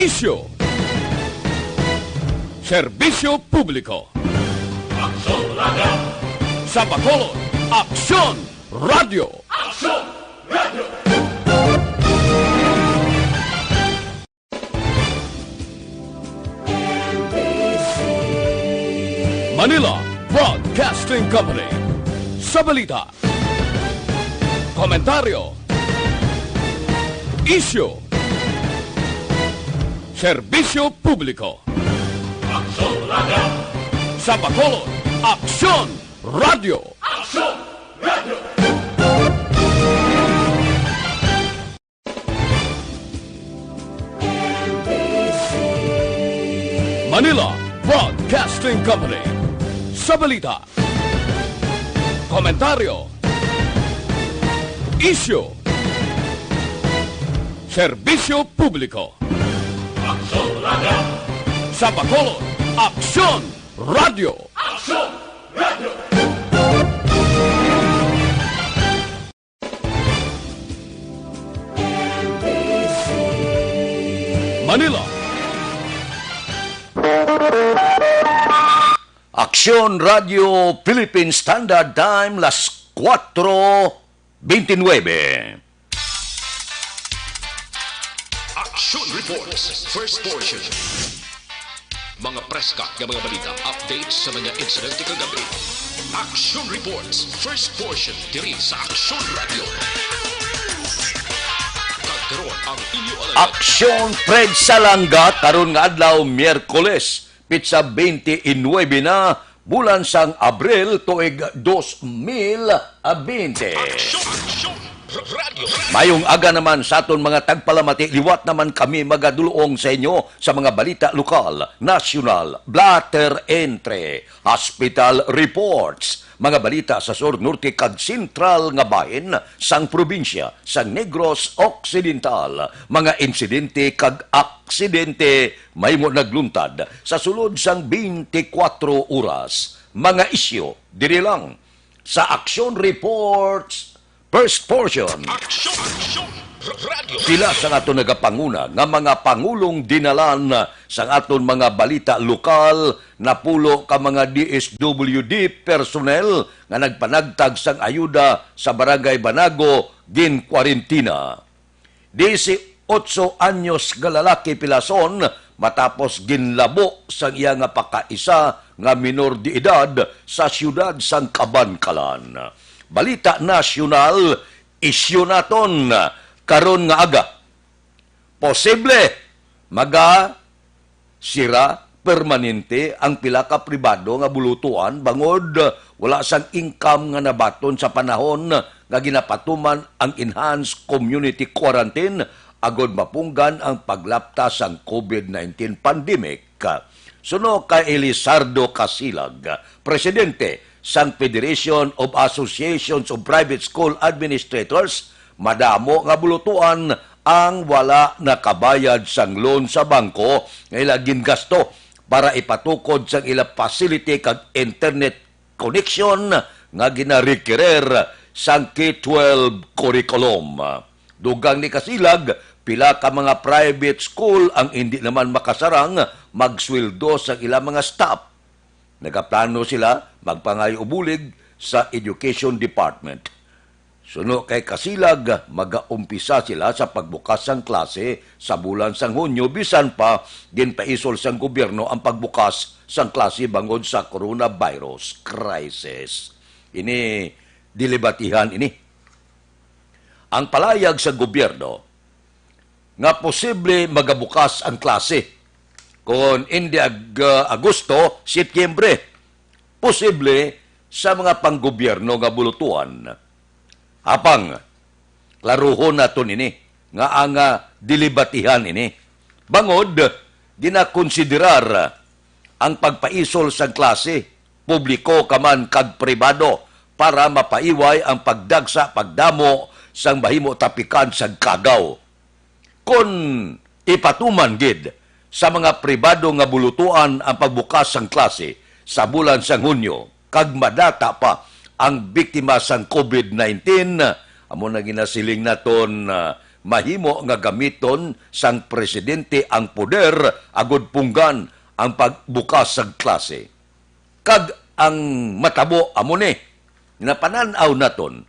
Isyo. Serbisyo Publiko. Aksyon Radio! Sa Bacolod, Aksyon Radio. Aksyon Radio! Manila Broadcasting Company. Sa balita, komentaryo, isyu, serbisyo publiko. Aksyon Radio! Sa Bacolod, Aksyon Radio. Aksyon Radio! Manila Broadcasting Company. Sa balita, komentaryo, isyu, serbisyo publiko. Aksyon Radio! Sa Bacolod, Aksyon Radio. Aksyon Radio! Manila. Aksyon Radio Philippine Standard Time, las 4:29. Action Reports, first portion. Mga preska ng mga balita, updates sa mga insidente kagabi. Action Reports, first portion, diri sa Action Radio. Kagkaroon ang inyo alam. Aksyon Fred Salanga karon nga adlaw Miyerkules, pitsa 29 na bulan sang Abril tuig 2020. Action Radio. Mayong aga naman sa aton mga tagpalamati, liwat naman kami magadulong sa inyo sa mga balita lokal, nasyonal, blatter entre, hospital reports, mga balita sa Sur Norte kag Sentral nga bahin sang probinsya sang Negros Occidental, mga insidente kag aksidente may mo nagluntad sa sulod sang 24 oras, mga isyu diri lang sa Action Reports first portion. Action Radio. Sila sa aton nagapanguna nga mga pangulong dinalan sa aton mga balita lokal, napulo ka mga DSWD personnel nga nagpanagtag sang ayuda sa Barangay Banago gin kwarentina. 18 anyos nga lalaki pilason matapos ginlabo sang iya nga pakaisa nga minor de edad sa siyudad sang Kabankalan. Balita nasyonal, isyu naton karon nga aga. Posible maga sira permanente ang pila ka pribado nga bulutuan bangod wala sang income nga nabaton sa panahon nga ginapatuman ang enhanced community quarantine agod mapunggan ang paglapta sang COVID-19 pandemic. Suno kay Elizardo Casilag, presidente sang Federation of Associations of Private School Administrators, madamo nga bulutuan ang wala nakabayad sang loan sa bangko nga ilagin gasto para ipatukod sang ila facility kag internet connection nga ginarequirer sang K-12 curriculum. Dugang ni Kasilag, pila ka mga private school ang hindi naman makasarang magsweldo sa ilang mga staff. Nagaplano sila magpangayo-bulig sa Education Department. Suno kay Kasilag, mag-aumpisa sila sa pagbukas sang klase sa bulan sang Hunyo, bisan pa ginpaisol sang gobyerno ang pagbukas sang klase bangod sa coronavirus crisis. Ini dilibatihan ini. Ang palayag sa gobyerno nga posible magabukas ang klase kung hindi Agosto, Setyembre, posible sa mga panggobyerno nga bulutuan. Apang, laruhon naton ini, nga ang dilibatihan ini. Bangod, ginakonsiderar ang pagpaisol sa klase, publiko kaman kag pribado, para mapaiway ang pagdagsa, pagdamo, sang bahimo tapikan sa kagaw. Kung ipatuman gid, sa mga pribado nga bulutuan ang pagbukas sang klase sa bulan sang Hunyo, kag madata pa ang biktima sang COVID-19, amo na ginasiling naton mahimo nga gamiton sang presidente ang poder agud punggan ang pagbukas sa klase. Kag ang matabo amo ni napananaw naton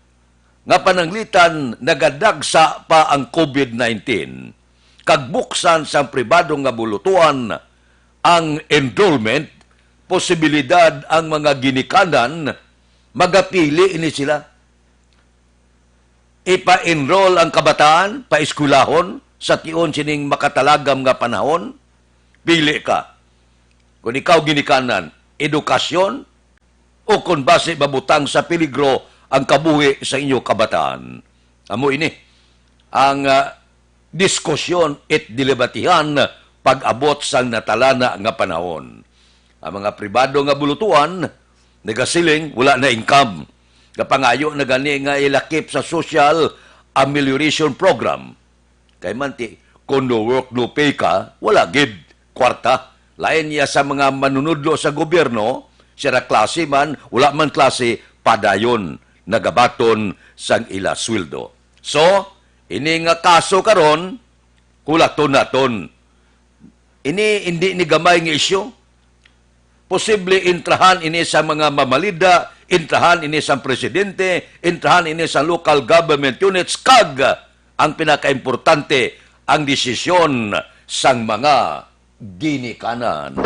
nga pananglitan nagadagsa pa ang COVID-19 kag buksan sang pribado nga bulutuan ang enrollment, posibilidad ang mga ginikanan magapili ini sila. Ipa-enroll ang kabataan, paeskulahon, sa tiyon sining makatalagam nga panahon, pili ka. Kung ikaw ginikanan, edukasyon, o kung base babutang sa peligro ang kabuhi sa inyo kabataan. Amo ini, ang diskusyon at dilibatihan pag-abot sang natalana nga panahon. Ang mga pribado nga bulutuan, nagasiling, wala na income. Kapangayo na gani nga ilakip sa social amelioration program. Kay manti, kung no work, no pay ka, wala gid, kwarta. Lain niya sa mga manunudlo sa gobyerno, sira klase man, wala man klase, padayon, nagabaton sang ila sweldo. So, ini nga kaso karon, kulaton naton. Ini hindi ni gamay nga isyu. Posible intrahan ini sa mga mamalida, intrahan ini sa presidente, intrahan ini sa local government units, kag ang pinakaimportante, ang desisyon sang mga ginikanan.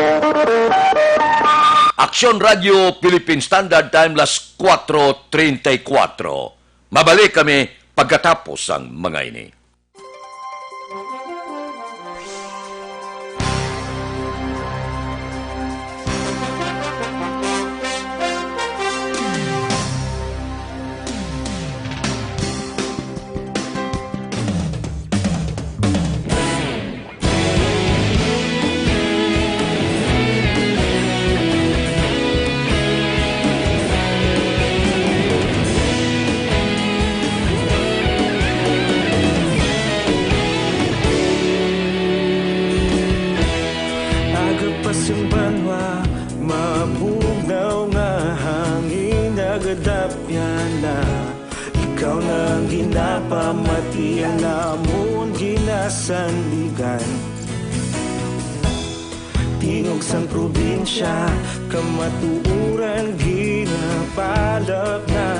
Aksyon Radio Philippine Standard Time, las 4:34. Mabalik kami pagkatapos ang mga ini. Ikaw nang ginapamati ang namon ginasandigan. Tingog sang probinsya, kamatuuran ginapalap na.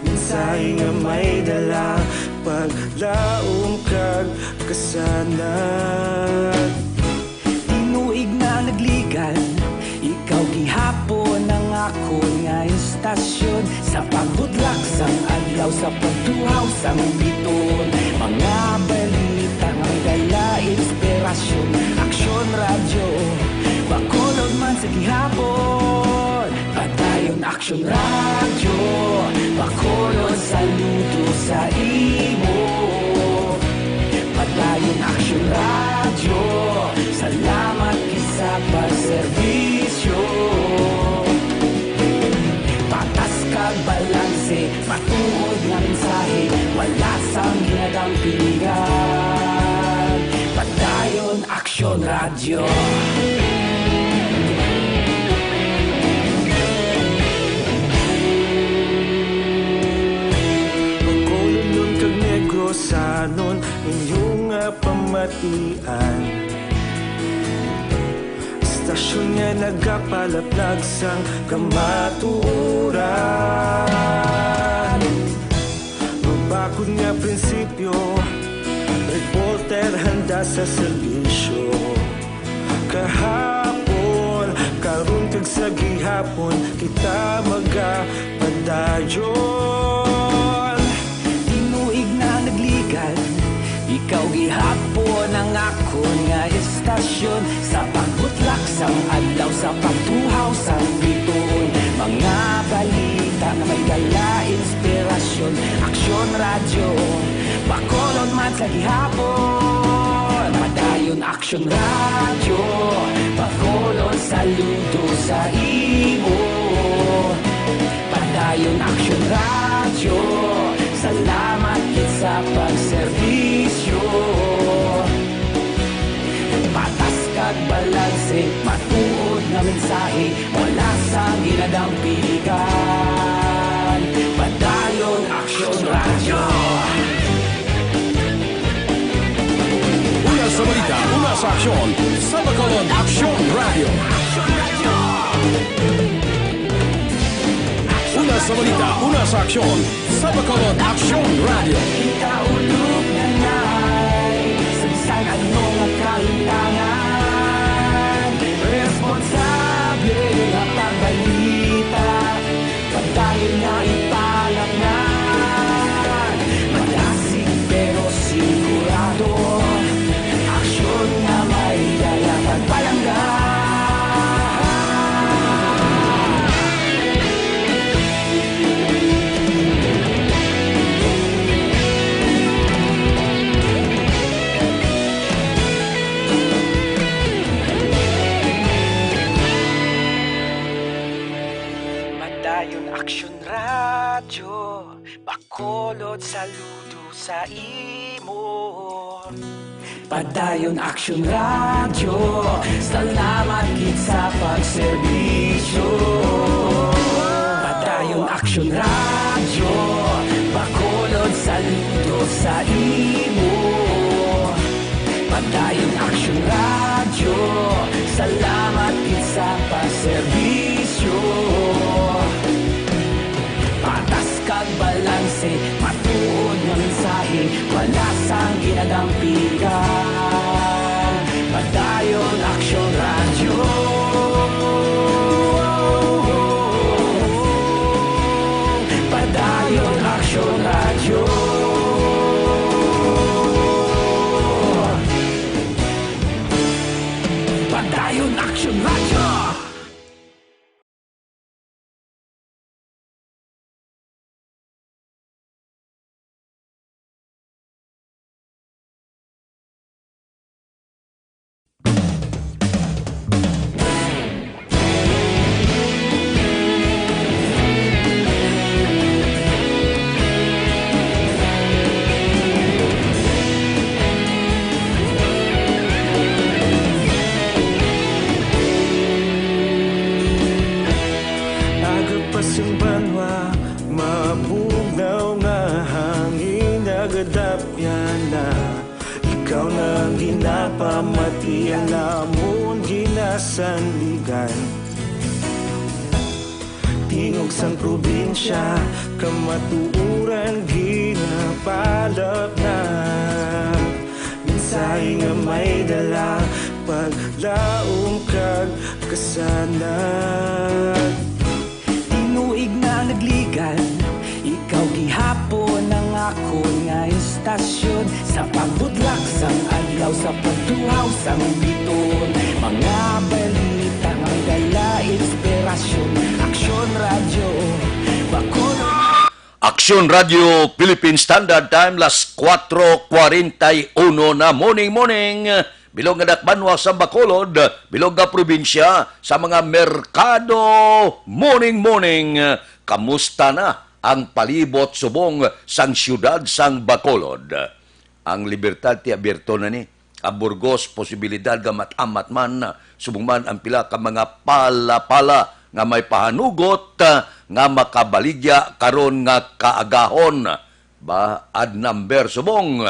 Minsay nga may dala, paglaom kag kasanag. Tinuig na nagligan, ikaw gihapon ang ako nga istasyon. Sa pagbutlak sang adlaw, sa pagtuhaw sang biton. Mga balita nga dala inspirasyon. Aksyon radyo, bakolod man sa gihapon. Padayon aksyon radyo, bakolod saludo sa imo. Padayon aksyon radyo, salamat kisa pagserbisyo. Patas kag balanse, matuod nga mensahe, wala sang ginagang pilihan. Padayon aksyon radyo. Pagkolon kag negosanon, inyong nga pamatian. Istasyon nga nagapalaplag sang kamatuuran. Mabakod nga prinsipyo, reporter handa sa serbisyo. Kahapon, karon kag sa gihapon, kita magapadayon. Tinuig na nagligan, ikaw gihapon ang ako nga istasyon. Sa pagbutlak sang adlaw, sa pagtuhaw sang biton. Mga balita na may dala inspirasyon. Aksyon radyo, bakolod man sa gihapon. Padayon aksyon radyo, bakolod saludo sa imo. Padayon aksyon radyo, salamat sa pagserbisyo. Patas kag balanse, matuod na mensahe, wala sa ginadang piligan. Padayon aksyon radyo. sa aksyon sa Bacolod Aksyon Radio. Una sa balita, una sa aksyon sa Bacolod Aksyon Radio. Kaulog na na'y Sabisan anong nagkaintangan Responsable at pagbalita Pagdahil na ipalaknan Malasig pero sigurado Aksyon na may dala pagpalanggan Madayon Aksyon Radyo Bacolod saludo sa imo Padayon Aksyon Radyo Salamat gid sa pagserbisyo Padayon Aksyon Radyo Bacolod saludo sa imo Padayon Aksyon Radyo Salamat gid sa pagserbisyo Patas kag balanse, matuod nga mensahe, wala sang ginadampigan. Padayon Aksyon Radyo. Padayon Aksyon Radyo. Padayon Aksyon Radyo. Agapasang banwa, mabugnaw nga hangin agadapyan na ikaw na ginapamatian namon ginasanligan tingog sang probinsya kamatuuran ginapalap na mensahe nga may dala paglaom kag kasanag Tinuig na nagligan Ikaw gihapon ang ako nga istasyon Sa pagbudlak sang adlaw Sa pagtuhaw sang biton Mga balita ang dala inspirasyon Aksyon Radyo Bacolod Aksyon Radio Philippine Standard Time las 4:41 na morning. Bilog nga dakbanwa sa Bacolod, bilog nga probinsya sa mga merkado. Morning. Kamusta na ang palibot subong sang syudad sang Bacolod? Ang libertad ti abierto na ni. Ang Burgos posibilidad nga matamat man subong man ang pila ka mga pala-pala nga may pahanugot nga makabaligya karon nga kaagahon ba ad number subong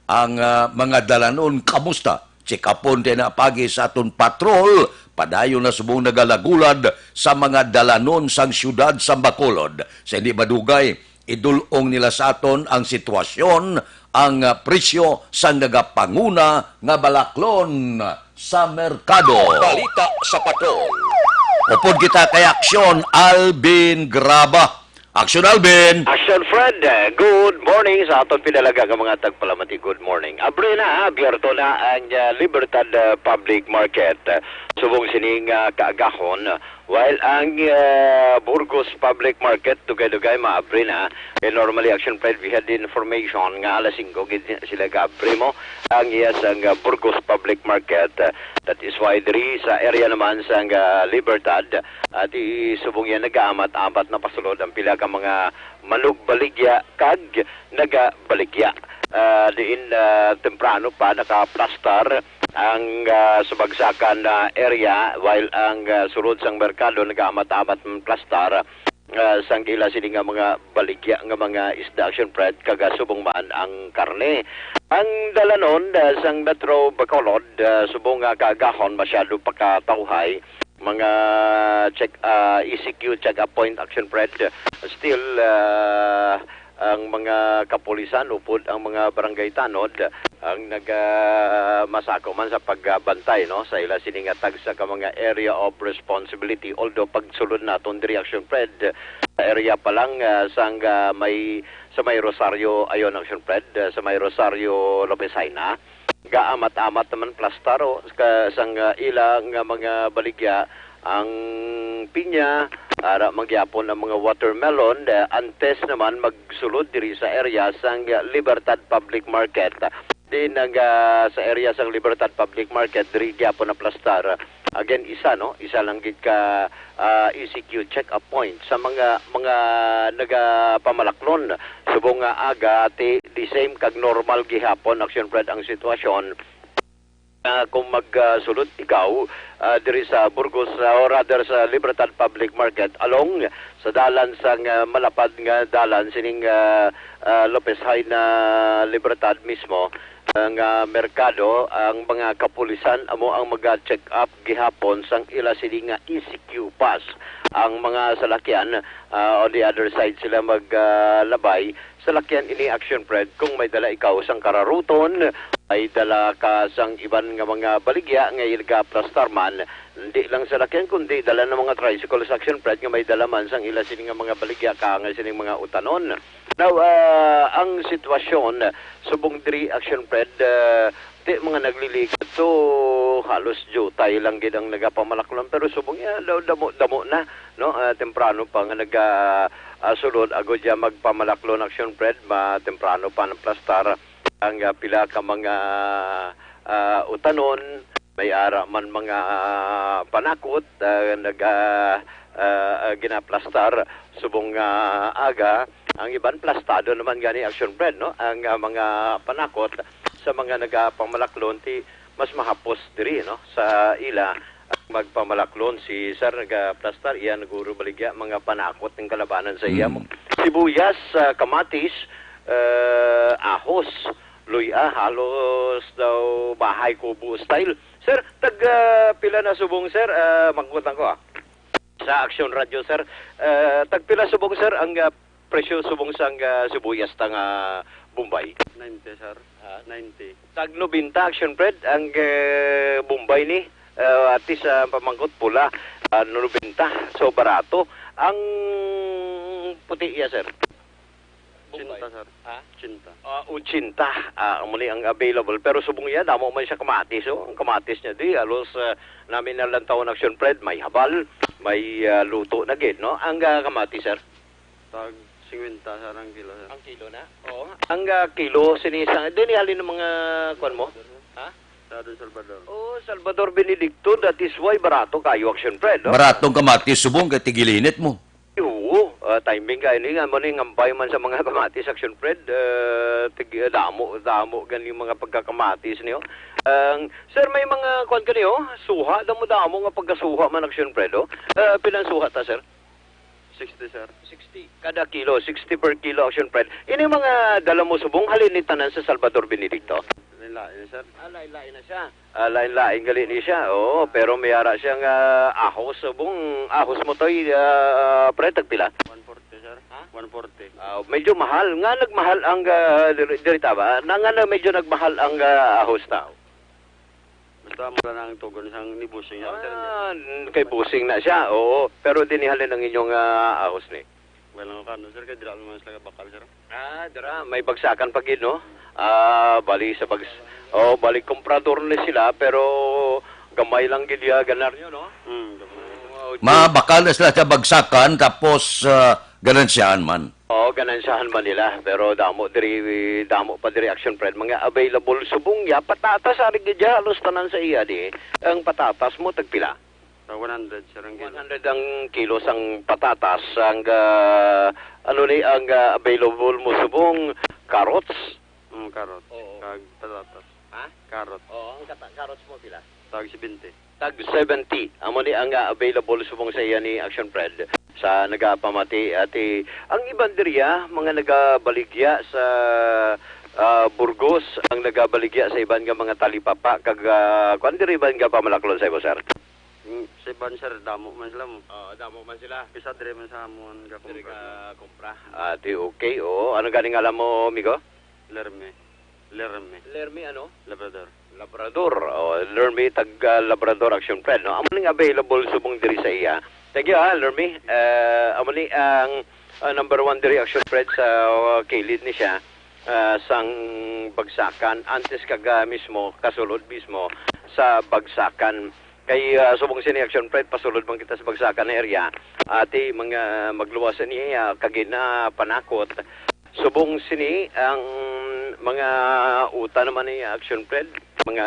ang mga dalanon kamusta check upon din na pagi sa aton patrol padayon na subong nagalagulad sa mga dalanon sang syudad sa Bacolod sa hindi madugay idulong nila sa aton ang sitwasyon ang presyo sa nagapanguna nga balaklon sa merkado. Balita sa patrol. Upod kita kay Aksyon Alvin Graba. Aksyon Alvin. Action Fred, good morning sa aton pinalaga ka mga tagpalamati. Good morning. Abre na, abierto na ang Libertad Public Market. Subong sining kaagahon. While ang Burgos Public Market, dugay-dugay maabre na. Normally, Action Fred, we had the information nga alas 5 sila ka-abre mo. Ang yes, ang Burgos Public Market. That is why diri sa area naman sa Libertad at subong yan nag-aamat-amat na pasulod ang pila ka mga manug baligya kag naga-baligya. Diin temprano pa naka-plastar ang subagsakan na area while ang sulod sang merkado nag-aamat-amat ng plastar sang ila sini nga mga baligya nga mga isda Action Fred kagasubong man ang karne. Ang dalanon sang Metro Bacolod subong nga kagahon masyado pakatawhay mga ECQ check-up point Action Fred still ang mga kapulisan upod ang mga barangay tanod ang nagmasako man sa pagbantay no sa ila siningatag sa mga area of responsibility, although pagsulod naton diri Action Fred sa area pa lang sang may sa may Rosario ayon Action Fred sa may Rosario Lopezhaina gaamat-amat naman plastaro sang ilang mga baligya ang pinya ara magyapon ang mga watermelon antes naman magsulod diri sa area sang Libertad Public Market din sa area sang Libertad Public Market diri gyapon na plastar again isa lang gid ka ECQ check-up point sa mga nagapamalaklon subong nga aga the same kag normal gihapon Action Fred ang sitwasyon. Kung magsulod ikaw diri sa Burgos or rather sa Libertad Public Market along sa dalan sang malapad nga dalan sining Lopezhaina Libertad mismo ang merkado ang mga kapulisan amo ang mag-check up gihapon sang ila sini nga ECQ pass ang mga salakyan on the other side sila maglabay salakyan ini Action Fred kung may dala ikaw sang kararuton ay dala ka sang iban nga mga baligya nga ilga plastarman hindi lang salakyan kundi dala ng mga tricycle sa Action Fred nga may dala man sang ila sini nga mga baligya ka nga sining mga utanon. Now ang sitwasyon subong diri Action Fred di mga nagliligad to halos jutay lang gid ang nagapamalaklon pero subong damo na no temprano pa nga sulod agod ya magpamalaklon Action Fred temprano pa ng plastar ang pila ka mga utanon may ara man mga panakot ginaplastar subong aga ang iban plastado naman gani Action Fred no ang mga panakot sa mga nagapamalaklon ti mas mahapos diri no sa ila magpamalaklon si sir nagaplastar iya naguro baligya mga panakot ng kalabanan sa iya sibuyas kamatis ahos luya halos daw bahay kubo style sir tag pila na subong sir mangkutan ko sa Action Radio sir tag pila subong sir ang presyo subong sang sibuyas tang Bombay 90 sir 90 tag 90 Action Fred ang Bombay ni atis pamangkot pula 90 so barato ang puti iya sir Cinta sir. Cinta. Cinta. Muli ang available. Pero subong yan, damo man siya kamatis. Ang kamatis niya di, alos namin nalantaw ng Action Fred, may habal, may luto na gid, no? Ang kamatis, sir? Tag 50 sir ang kilo, sir. Ang kilo na? Oo. Ang kilo, sinisang, din ihalin ng mga, kuwan mo? Ha? Sa Salvador. Oh, Salvador Benedicto, that is why barato kayo Action Fred, no? Baratong kamatis subong kay tigilinit mo. Oo, timing ka ini nga mo ning ngambay man sa mga kamatis Action Fred damo ganing mga pagkakamatis niyo. Sir may mga kwan kaniyo, suha damo nga pagkasuha man Action Fred pilang suha ta sir? 60 sir. 60 kada kilo, 60 per kilo Action Fred. Ini mga dala mo subong halin ni tanan sa Salvador Benedicto. Lain sir. Lain na siya. Lain gali ni siya. Oo, pero may ara siyang ahos subong ahos mo toy pre tagpila. 140 sir. Ha? 140. Medyo mahal nga nagmahal ang dirita ba? Nga medyo nagmahal ang ahos tao. Basta mura na ang tugon sang ni Busing sir. Kay Busing na siya. Oo, pero dinihalin ang inyong ahos ni. Well, ano sir kay dira mo sila bakal sir. Dira may bagsakan pa gid no. Bali sa balik komprador ni sila pero gamay lang gid ya ganar nyo no. Mabakal na sila sa bagsakan tapos ganansyahan man. Ganansyahan man nila pero damo pa diri Action Fred mga available subong ya patatas ari gid ya halos tanan sa iya di. Ang patatas mo tagpila? 100 sir ang kilo. 100 ang kilo sang patatas ang ang available mo subong carrots. Karot. Kag patatas. Ha? Karot. Oo, ang carrots mo pila? Tag 70. Tag 70. Amo ni ang available subong sa iya ni Action Fred. sa nagapamati ati ang iban diriya mga nagabaligya sa Burgos ang nagabaligya sa iban nga mga talipapa kag kuan diri iban nga pamalaklon sa ibo sir. Si Ban sir, damo man sila mo. Damo man sila. Bisa dire man sa amon ka Diri kumpra. ka kumpra. Ati okay oh. Ano ganing alam mo, Migo? Lerme. Lermi ano? Labrador. Labrador. Oh, Lermi tag Labrador Action Plan no. Amo ning available subong diri sa iya. Thank you Lermi. Amo ni ang number 1 diri Action Plan sa kilid ni siya. Sang bagsakan antes kaga mismo kasulod mismo sa bagsakan kay subong sini Action Pride pasulod man kita sa bagsakan na area ati mga magluwas niya kagina panakot subong sini ang mga uta naman ni Action Pride mga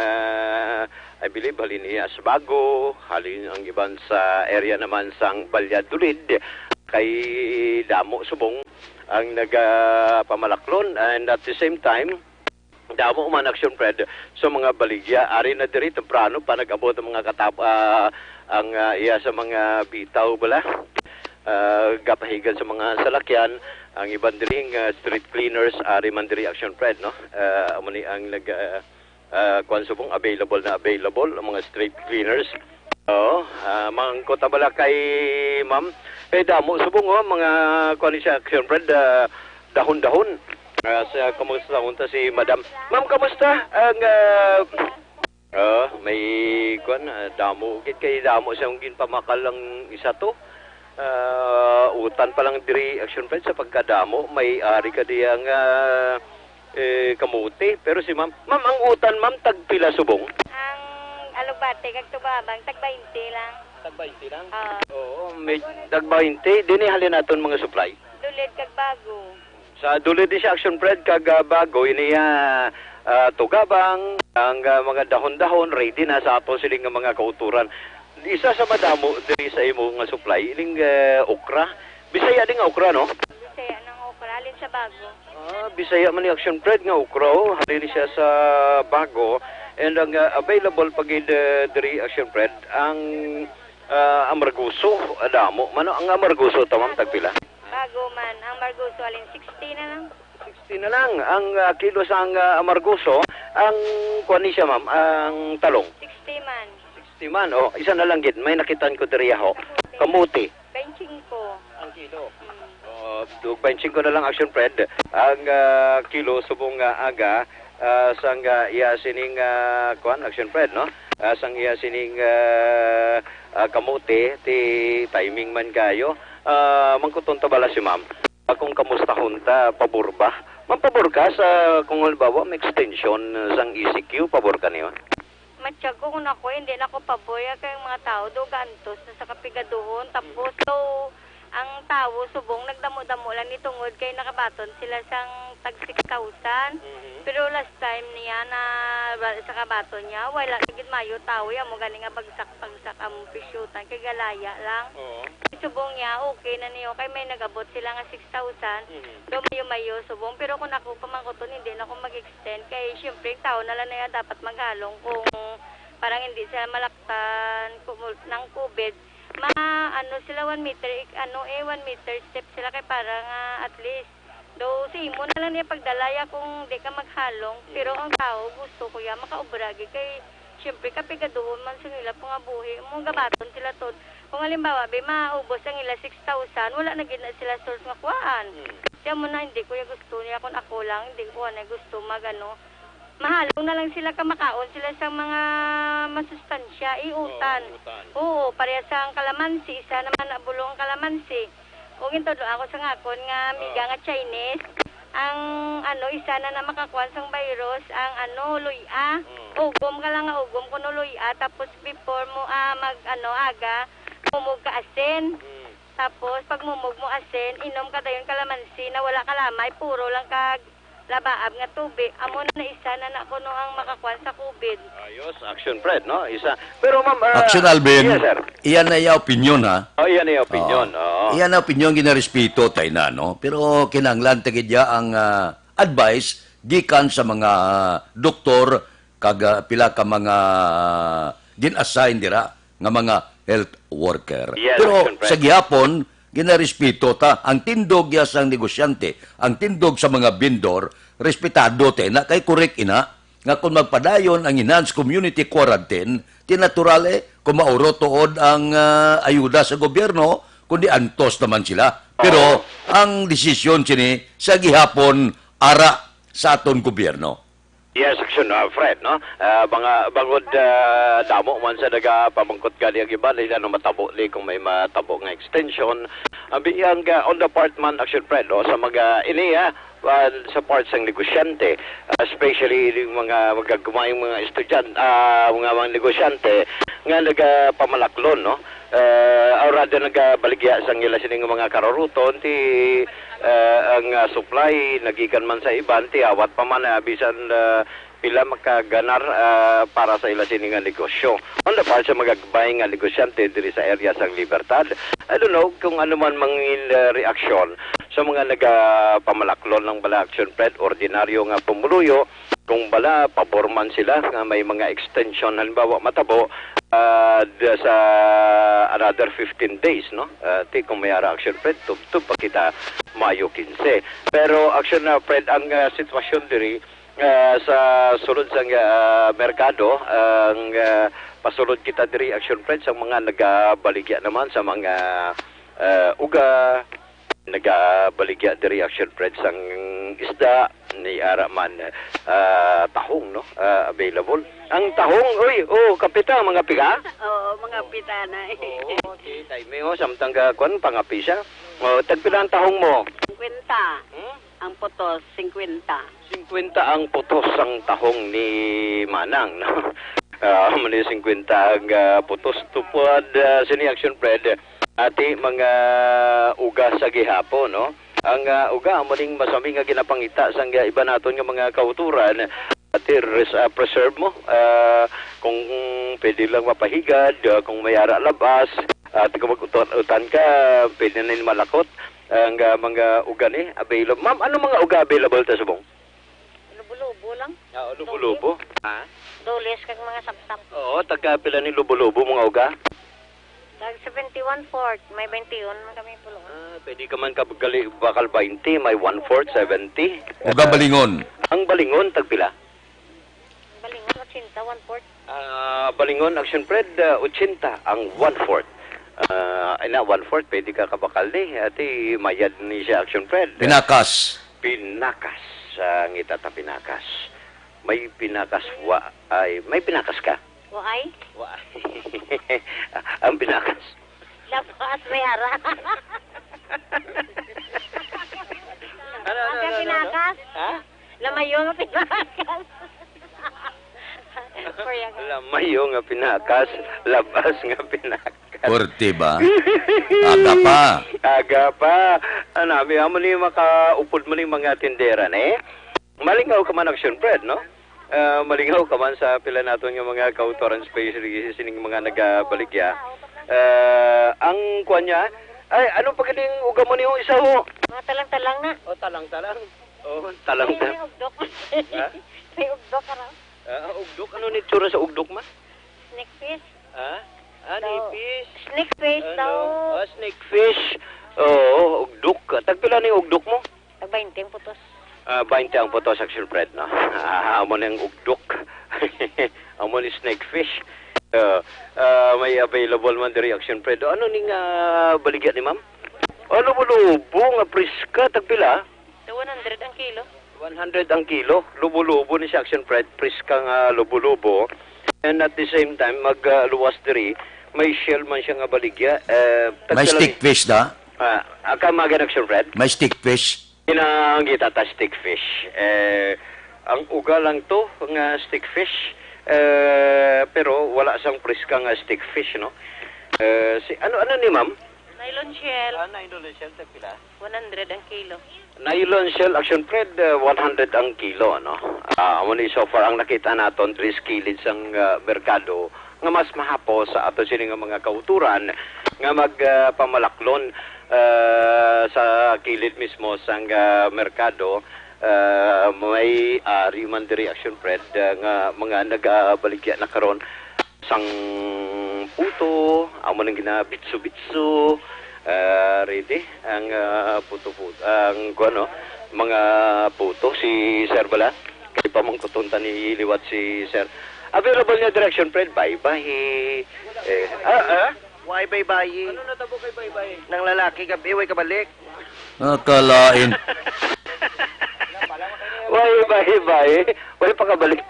I believe halin niya sa Bago halin ang iban sa area naman sang Valladolid kay damo subong ang nagapamalaklon and at the same time damo man Action Fred so mga baligya ari na diri temprano pa nag-abot ang mga ang iya sa mga bitaw bala gapahigan sa mga salakyan ang iban diring street cleaners ari man diri Action Fred no amo ni ang nag kuan subong available ang mga street cleaners mangko tabala kay ma'am damo subong mga kuan siya Action Fred dahon-dahon sa kamusta unta si Madam. Ma'am, kamusta? Ang may kuan damo gid kay damo sa ungin pamakal ang isa to. Utan pa lang diri Action Fred sa pagkadamo may ari ka diyang kamuti pero si ma'am ang utan ma'am tagpila subong. Ang alubate kag tubabang tag 20 lang. Tag 20 lang? Oo, may tag 20 dinhi halin naton mga supply. Dulid kag Bago. Sa dulid di siya Action Fred kag Bago iniya tugabang ang mga dahon-dahon ready na sa ato siling nga mga kauturan. Isa sa madamo diri sa imo nga supply ining okra. Bisaya din nga okra no? Bisaya nang okra alin sa Bago. Bisaya man ni Action Fred nga okra halin siya sa Bago and ang available pagid diri Action Fred ang amarguso damo. Mano ang amarguso tamam tagpila? Bago man ang Marguso alin 60 na lang. 60 na lang ang kilo sa amarguso. Ang kuan ni siya ma'am, ang talong. 60 man. 60 man. Oh, isa na lang gid. May nakitaan ko diri ho. Kamuti. 25. Ang kilo. Oh, 25 na lang Action Fred. Ang kilo subong aga sang iya sining kuan Action Fred no. Sang iya sining kamuti ti timing man kayo. Mangkuton ta bala si ma'am. Kung kamusta hunta, pabor ba? Ma'am, pabor ka sa kung halimbawa may extension sang ECQ, pabor ka niyo? Matsyag ko kung ako, hindi na ako paboya kay mga tao do gantos na sa kapigaduhon. Tapos so, ang tao subong nagdamo-damo lang ni tungod kay nakabaton sila sang tag 6,000. Pero last time niya na sa kabaton niya, wala gid mayo tao ya mo galing nga bagsak-bagsak ang pisyutan kay galaya lang. Subong niya okay na niyo kay may nagabot sila nga 6,000. Do mayo subong pero kung ako pamangkoton hindi na ako mag-extend kay syempre tao na lang na dapat maghalong kung parang hindi sila malaktan ng COVID. Ano sila 1 meter 1 meter step sila kay parang at least do si mo na lang niya pagdalaya kung di ka maghalong pero ang tao gusto ko ya makaobragi kay syempre kapigaduhon man sa nila pangabuhi mo gabaton sila tod kung halimbawa be maubos ang ila 6,000 wala na gid na sila source nga kuan siya mo na hindi ko ya gusto niya kung ako lang hindi ko na gusto magano mahalong na lang sila kamakaon sila sa mga masustansya iutan. Oo, pareha sa kalamansi isa naman na bulong kalamansi. O ginto do ako sa ngakon nga miga nga Chinese ang isa na makakuan sang virus ang luya. Ugom ka lang nga ugom kuno luya tapos before mo aga mumog ka asin. Tapos pag mumog mo asin inom ka dayon kalamansi na wala kalamay puro lang kag labaab nga tubig. Amo na isa na kuno ang makakuan sa COVID. Ayos, Action Fred, no? Isa. Pero ma'am, Action Alvin, yes, sir. iyan na iya opinion ha. Iyan na opinion. Iyan na opinion ginarespeto tayo na, no? Pero kinanglan tagidya ang advice gikan sa mga doktor kag pila ka mga gin-assign dira nga mga health worker. Yes, pero Action Fred. sa gihapon ginarespeto ta ang tindog ya sang negosyante, ang tindog sa mga vendor, respetado te na kay correct ina nga kung magpadayon ang enhanced community quarantine, tinaturale kung mauro tuod ang ayuda sa gobyerno, kundi antos naman sila. Pero ang desisyon sini sa gihapon ara sa aton gobyerno. Yes, action, Fred, no? Mga bangod damo man sa pamangkot gali ang iba, nila no matabo li kung may matabo nga extension. Biyang on the part man, action, Fred, no? Sa mga iniya, sa parts ng negosyante, especially yung mga magagamayong mga estudyante, mga negosyante, nga nagpamalaklon, no? Aurada nagabaligya sang ila sining mga karoruton, ti ang supply nagikan man sa iban, ti awat pa man bisan pila makaganar para sa ila sining negosyo. On the part sa magagabay nga negosyante diri sa area sang Libertad, I don't know kung ano man mangin reaksyon sa mga nagapamalaklon ng bala action, Fred, ordinaryo nga pumuluyo, kung bala paborman sila nga may mga extension, halimbawa matabo sa another 15 days, no? Kung may ara action, Fred, tub pa kita Mayo 15. Pero action, Fred, ang sitwasyon diri sa sulod sa merkado, ang pasulod kita diri action, Fred, sa mga nagabaligya naman sa mga uga, nagabaligya diri action, Fred, sang isda ni araman tahong, no? Available ang tahong. Kapitan, mga piga. Mga pita na. Okay, tayo mo samtang kwan pangapisa. Tagpila ang tahong mo? 50. Ang putos 50. 50 ang putos ang tahong ni Manang, no? Mali 50 ang putos tupad sini action, Fred. Ati mga uga sa gihapon, no? Ang uga maning masami nga ginapangita sang iba naton nga mga kauturan. Ati preserve mo kung pwede lang mapahigad, kung may ara labas, at kung mag-utan ka, pwede na malakot ang mga uga ni available. Ma'am, ano mga uga available ta subong? Lubo-lubo lang. Lubo-lubo. Doles kag mga sapsap. Oo, taga-pila ni lubo-lubo mga uga? Tag 71 fourth, may 21 man kami pulong. Pwede ka man kabagali bakal 20, may 1/4 70. Uga balingon. Ang balingon tagpila? Balingon 80, 1/4. Balingon action, Fred, 80 ang 1/4. 1/4 pwede ka kabakal ni ati mayad ni siya action, Fred. Pinakas. Pinakas ang itata pinakas. May pinakas may pinakas ka? Waay? Ang pinakas. Lapas may ara. Ang pinakas? Ha? Lamayo nga pinakas. Lamayo nga pinakas, labas nga pinakas. Korte ba? Aga pa. Aga pa. Nabi mo ni makaupod mo ni mga tindera, eh? Malingaw ka man action, Fred, no? Malingaw ka man sa pila naton yung mga kautoran especially sining mga nagabaligya. Ang kuwan niya, ay ano pa ganing uga mo niyong isa ho? Mga talang-talang na. Talang-talang. Talang-talang. May ugdok. Ha? May ugdok ka raw. Ugdok? Ano ni tsura sa ugdok ma? Snake fish. Nipis. Snake fish daw. Snake fish. Oo, ugdok. Tagpila ni ugdok mo? Tag 20 ang putos. 20 ang putos action, Fred, no? Amo na yung ugdok. Amo ni snake fish. May available man the reaction, Fred. Ano ning baligyan ni ma'am? Ano lubo nga priska tagpila? 100 ang kilo. 100 ang kilo. Lubo-lubo ni siya action, Fred. Priska nga lubo-lubo. And at the same time magluwas diri may shell man siya nga baligya. May stick fish da? Akamagan action, Fred. May stick fish. Pinangita ta stick fish. Ang uga lang to nga stick fish. Pero wala sang priska nga stick fish, no? Ano ni ma'am? Nylon shell. Nylon shell tagpila? 100 ang kilo. Nylon shell action, Fred, 100 ang kilo, no? So far ang nakita naton 3 kilid sang merkado nga mas mahapo sa ato sini nga mga kauturan nga magpamalaklon sa kilid mismo sang merkado. May man diri action, Fred, nga mga nagabaligya na karon sang puto, amo nang ginabitsu-bitsu, ready ang puto-puto, ang ano, mga puto si Sir Bala. Kaya pa mong kutunta ni liwat si Sir. Available niya direction, Fred. Bye-bye. Why bye-bye? Ano natabo kay bye-bye? Nang lalaki ka, way kabalik. Nakalain. Bye-bye. Wala pa kabalik.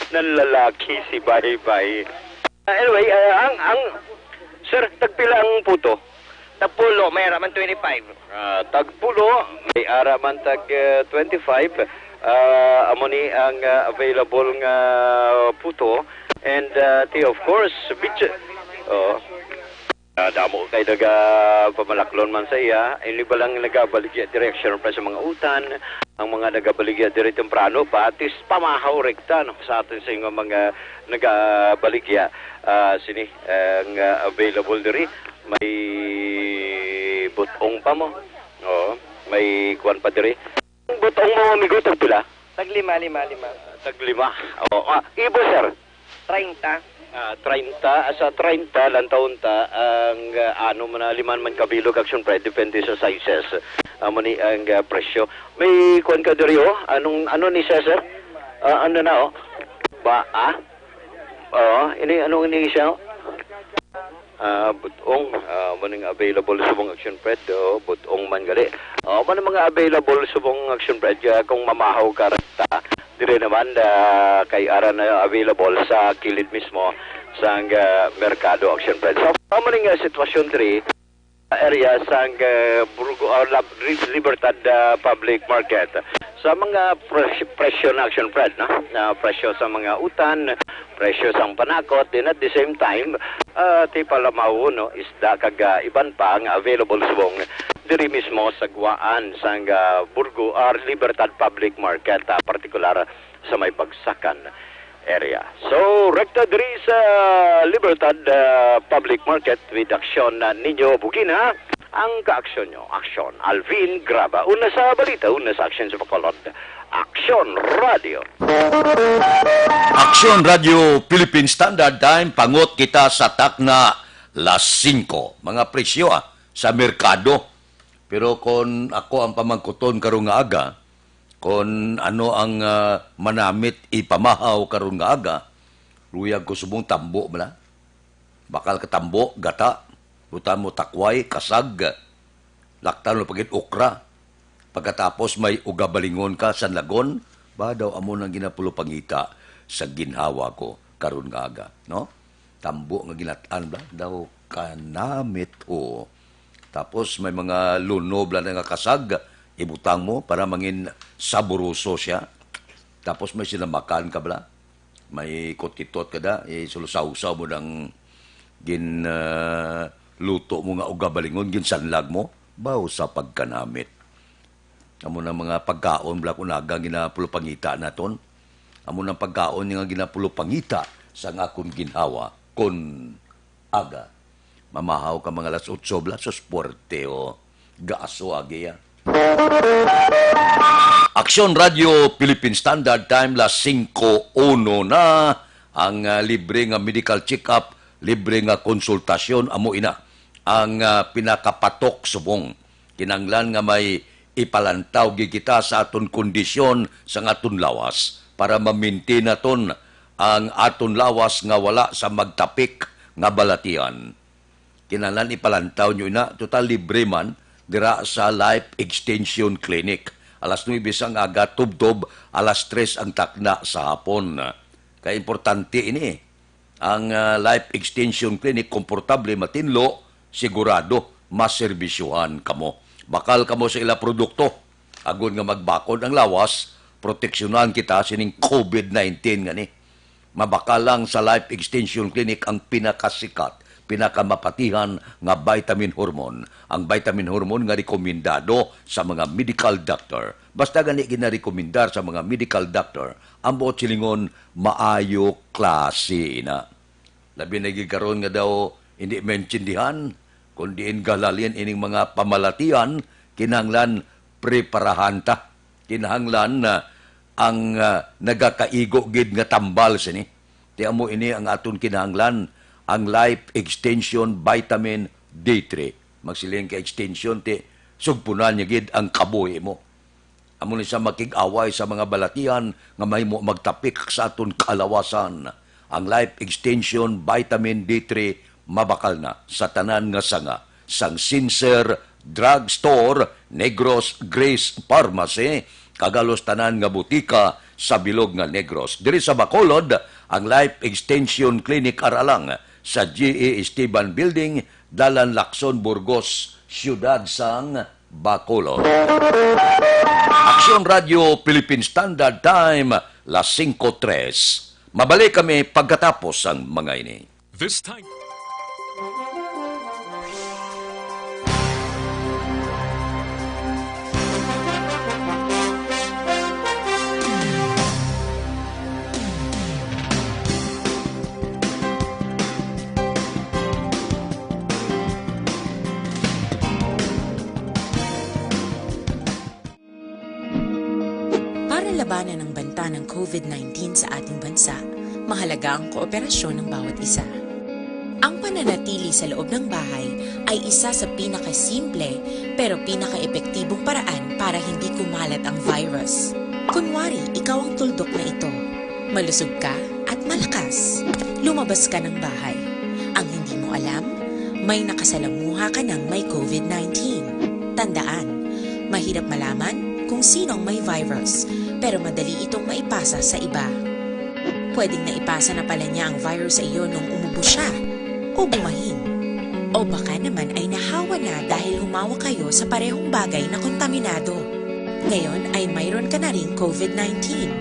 Nanlalaki si bye-bye. Anyway, Sir, tagpila ang puto. Tapulo, may raman 25. Tagpulo, may araman tag 25. Amo ni ang available nga puto. And of course, damo kay daga pamalaklon man sa iya. Ini ba lang nagabaligya direction pa sa mga utan, ang mga nagabaligya diri temprano pa atis pamahaw rekta no sa atin sa mga nagabaligya sini ang available diri may butong pa mo. May kuan pa diri. Butong mo amigo tagpila. Tag 5. Tag 5. Ibo sir. 30. 30 sa 30 lang taon ta ang ano man liman man kabilog action price depende sa sizes amo ni ang presyo may kuan ka diri ano ni siya sir ano na ba ini ano ni siya butong maning available sa mong action price butong man gali man mga available sa mong action price kung mamahaw ka rata dire naman kay ara na available sa kilid mismo sa merkado action price. So, maling sitwasyon diri area sa Burgo Libertad Public Market. Sa mga presyo na action price, na presyo sa mga utan, presyo sa panakot, din at the same time, ti palamaw, isda kag iban pa ang available subong diri mismo sa guwaan sa Burgo Libertad Public Market, partikular sa may Bagsakan area. So, rekta diri sa Libertad Public Market with aksyon ninyo Bugina, ang kaaksyon nyo. Aksyon. Alvin Graba. Una sa balita, una sa aksyon sa Bacolod. Aksyon Radio. Aksyon Radio Philippine Standard Time, pangot kita sa takna las 5. Mga presyo sa merkado. Pero kung ako ang pamangkuton karong nga aga, kung ano ang manamit ipamahaw karon nga aga, luyag ko subong tambo bala. Bakal katambo, gata, butan mo takway, kasag, laktan mo pagit okra. Pagkatapos may ugabalingon ka sa lagon, ba daw amo nang ginapulo pangita sa ginhawa ko karon nga aga, no? Tambo nga ginatan ba daw kanamit o. Tapos may mga lunob lang nga kasag, ibutang mo para mangin saburoso siya. Tapos may sinamakan ka bala. May kot-kitot ka da. Sulusaw-saw mo ng luto mo nga ugabalingon, ginsanlag mo. Baw sa pagkanamit. Amo ng mga pagkaon bala kunaga ginapulupangita naton. Amo ng pagkaon nga ginapulupangita sa ngakon ginhawa kon aga. Mamahaw ka mga las 8 bala sa sporte o gaaso agiya. Aksyon Radio Philippine Standard Time las 5:01 na ang libre nga medical check-up, libre nga konsultasyon amo ina ang pinakapatok subong kinanglan nga may ipalantaw gigita sa aton kondisyon sa aton lawas para ma-maintain naton ang aton lawas nga wala sa magtapik nga balatian. Kinanglan ipalantaw nyo ina total libre man dira sa Life Extension Clinic. Alas 9 ang aga, tubdob, alas 3 ang takna sa hapon. Kaya importante ini, ang Life Extension Clinic, komportable, matinlo, sigurado, maserbisyuhan kamo. Bakal kamo sa ila produkto. Agon nga magbakod ang lawas, proteksyonan kita sining COVID-19 nga ni. Mabakal lang sa Life Extension Clinic ang pinakasikat, pinakamapatihan nga vitamin hormone. Ang vitamin hormone nga rekomendado sa mga medical doctor. Basta gani ginarekomendar sa mga medical doctor, ang buot silingon maayo klase na. Labi na gikaroon nga daw hindi maintindihan, kundi galalin ining mga pamalatian, kinahanglan preparahan ta. Kinahanglan na ang nagakaigo gid nga tambal sini. Tiyan mo ini ang aton kinahanglan, ang Life Extension Vitamin D3. Magsiling ka extension ti sugpunan niya gid ang kabuhi mo. Amo ni sa makig-away sa mga balatian nga may mo magtapik sa aton kaalawasan. Ang Life Extension Vitamin D3 mabakal na sa tanan nga sanga sang Sincere Drug Store, Negros Grace Pharmacy, kagalos tanan nga butika sa bilog nga Negros. Diri sa Bacolod, ang Life Extension Clinic Aralang sa G.E. Esteban Building, Dalan Lacson, Burgos, Siyudad sang Bacolod. Aksyon Radio Philippine Standard Time, las 5:03. Mabalik kami pagkatapos ang mga ini. This time. Para labanan ang banta ng COVID-19 sa ating bansa, mahalaga ang kooperasyon ng bawat isa. Ang pananatili sa loob ng bahay ay isa sa pinakasimple pero pinaka-epektibong paraan para hindi kumalat ang virus. Kunwari, ikaw ang tuldok na ito. Malusog ka at malakas. Lumabas ka ng bahay. Ang hindi mo alam, may nakasalamuha ka ng may COVID-19. Tandaan, mahirap malaman kung sinong may virus, pero madali itong maipasa sa iba. Pwedeng naipasa na pala niya ang virus sa iyo nung umubo siya o bumahin. O baka naman ay nahawa na dahil humawa kayo sa parehong bagay na kontaminado. Ngayon ay mayroon ka na ring COVID-19.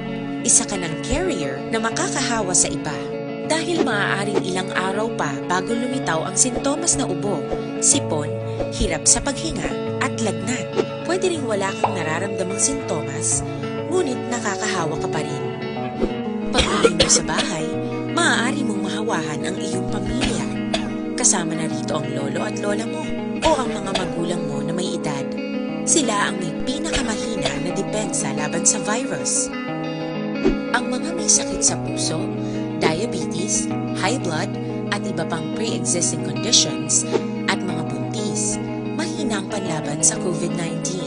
Isa ka ng carrier na makakahawa sa iba. Dahil maaaring ilang araw pa bago lumitaw ang sintomas na ubo, sipon, hirap sa paghinga at lagnat. Pwede ring wala kang nararamdamang sintomas, ngunit nakakahawa ka pa rin. Pag-uwi mo sa bahay, maaari mong mahawahan ang iyong pamilya. Kasama na rito ang lolo at lola mo o ang mga magulang mo na may edad. Sila ang may pinakamahina na depensa laban sa virus. Ang mga may sakit sa puso, diabetes, high blood, at iba pang pre-existing conditions at mga buntis, mahina ang panlaban sa COVID-19.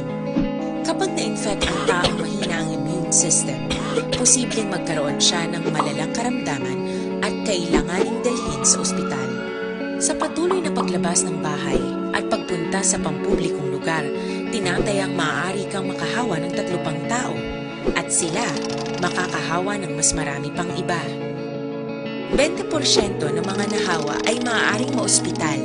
Kapag na-infect ang taong mahina ang immune system, posibleng magkaroon siya ng malalang karamdaman at kailanganing dalhin sa ospital. Sa patuloy na paglabas ng bahay at pagpunta sa pampublikong lugar, tinatayang maaari kang makahawa ng 3 pang tao at sila makakahawa ng mas marami pang iba. 20% ng mga nahawa ay maaaring maospital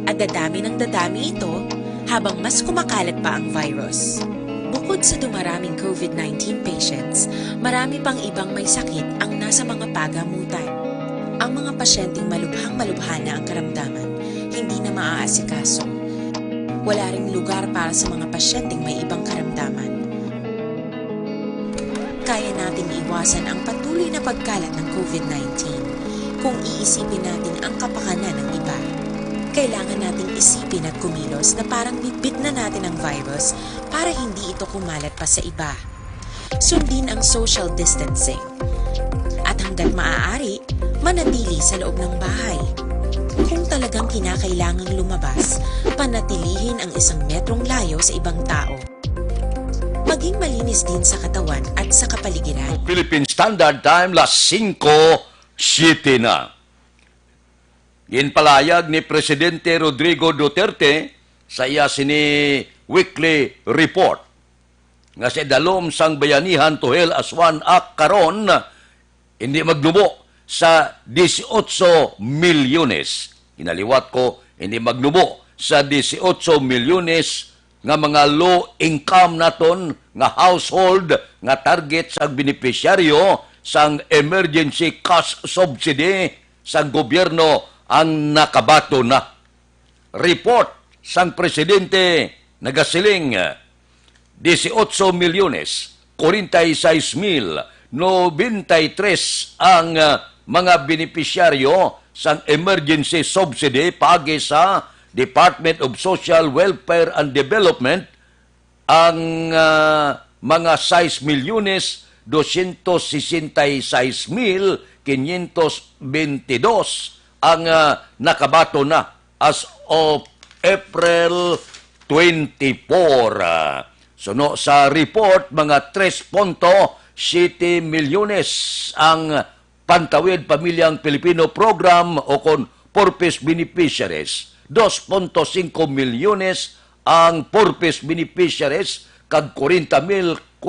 at dadami ng dadami ito habang mas kumakalat pa ang virus. Bukod sa dumaraming COVID-19 patients, marami pang ibang may sakit ang nasa mga pagamutan. Ang mga pasyenteng malubhang-malubha na ang karamdaman, hindi na maaasikaso. Wala ring lugar para sa mga pasyenteng may ibang karamdaman. Kaya nating iwasan ang patuloy na pagkalat ng COVID-19 kung iisipin natin ang kapakanan ng iba. Kailangan nating isipin at kumilos na parang bitbit na natin ang virus para hindi ito kumalat pa sa iba. Sundin ang social distancing. At hanggat maaari, manatili sa loob ng bahay. Kung talagang kinakailangang lumabas, panatilihin ang 1 metrong layo sa ibang tao. Maging malinis din sa katawan at sa kapaligiran. Philippine Standard Time, las 5:07 na. Ginpalayag ni Presidente Rodrigo Duterte sa iya sini weekly report nga sa dalom sang bayanihan tuhel aswan ak karon hindi magnubo sa 18 milyones. Inaliwat ko, hindi magnubo sa 18 milyones nga mga low income naton nga household nga target sa beneficiaryo sang emergency cash subsidy sang gobyerno ang nakabato na. Report sang presidente nagasiling 18 milyones 46,093 ang mga beneficiaryo sang emergency subsidy paagi sa Department of Social Welfare and Development. Ang mga 6 milyones 266,522 ang nakabato na as of April 24. Suno sa report, mga 3.7 milyones ang Pantawid Pamilyang Pilipino Program o kon Purpose Beneficiaries. 2.5 milyones ang Purpose Beneficiaries kag 40,418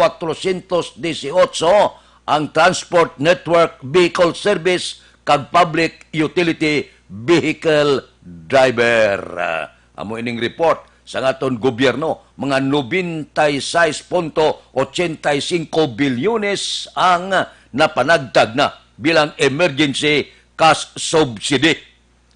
ang Transport Network Vehicle Service kag Public Utility Vehicle Driver. Amo ining report sa aton gobyerno, mga 96.85 bilyones ang napanagtag na bilang emergency cash subsidy.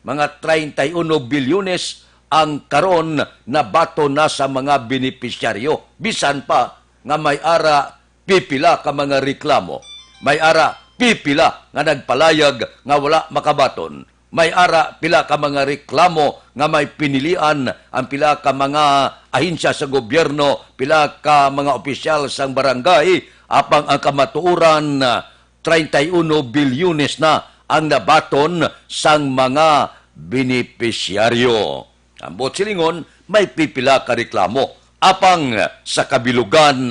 Mga 31 bilyones ang karon na bato na sa mga benepisyaryo. Bisan pa nga may ara pipila ka mga reklamo. May ara pipila nga nagpalayag nga wala makabaton. May ara pila ka mga reklamo nga may pinilian ang pila ka mga ahinsya sa gobyerno, pila ka mga opisyal sa barangay, apang ang kamatuuran 31 bilyones na ang nabaton sang mga benepisyaryo. Ang silingon, may pipila ka reklamo. Apang sa kabilugan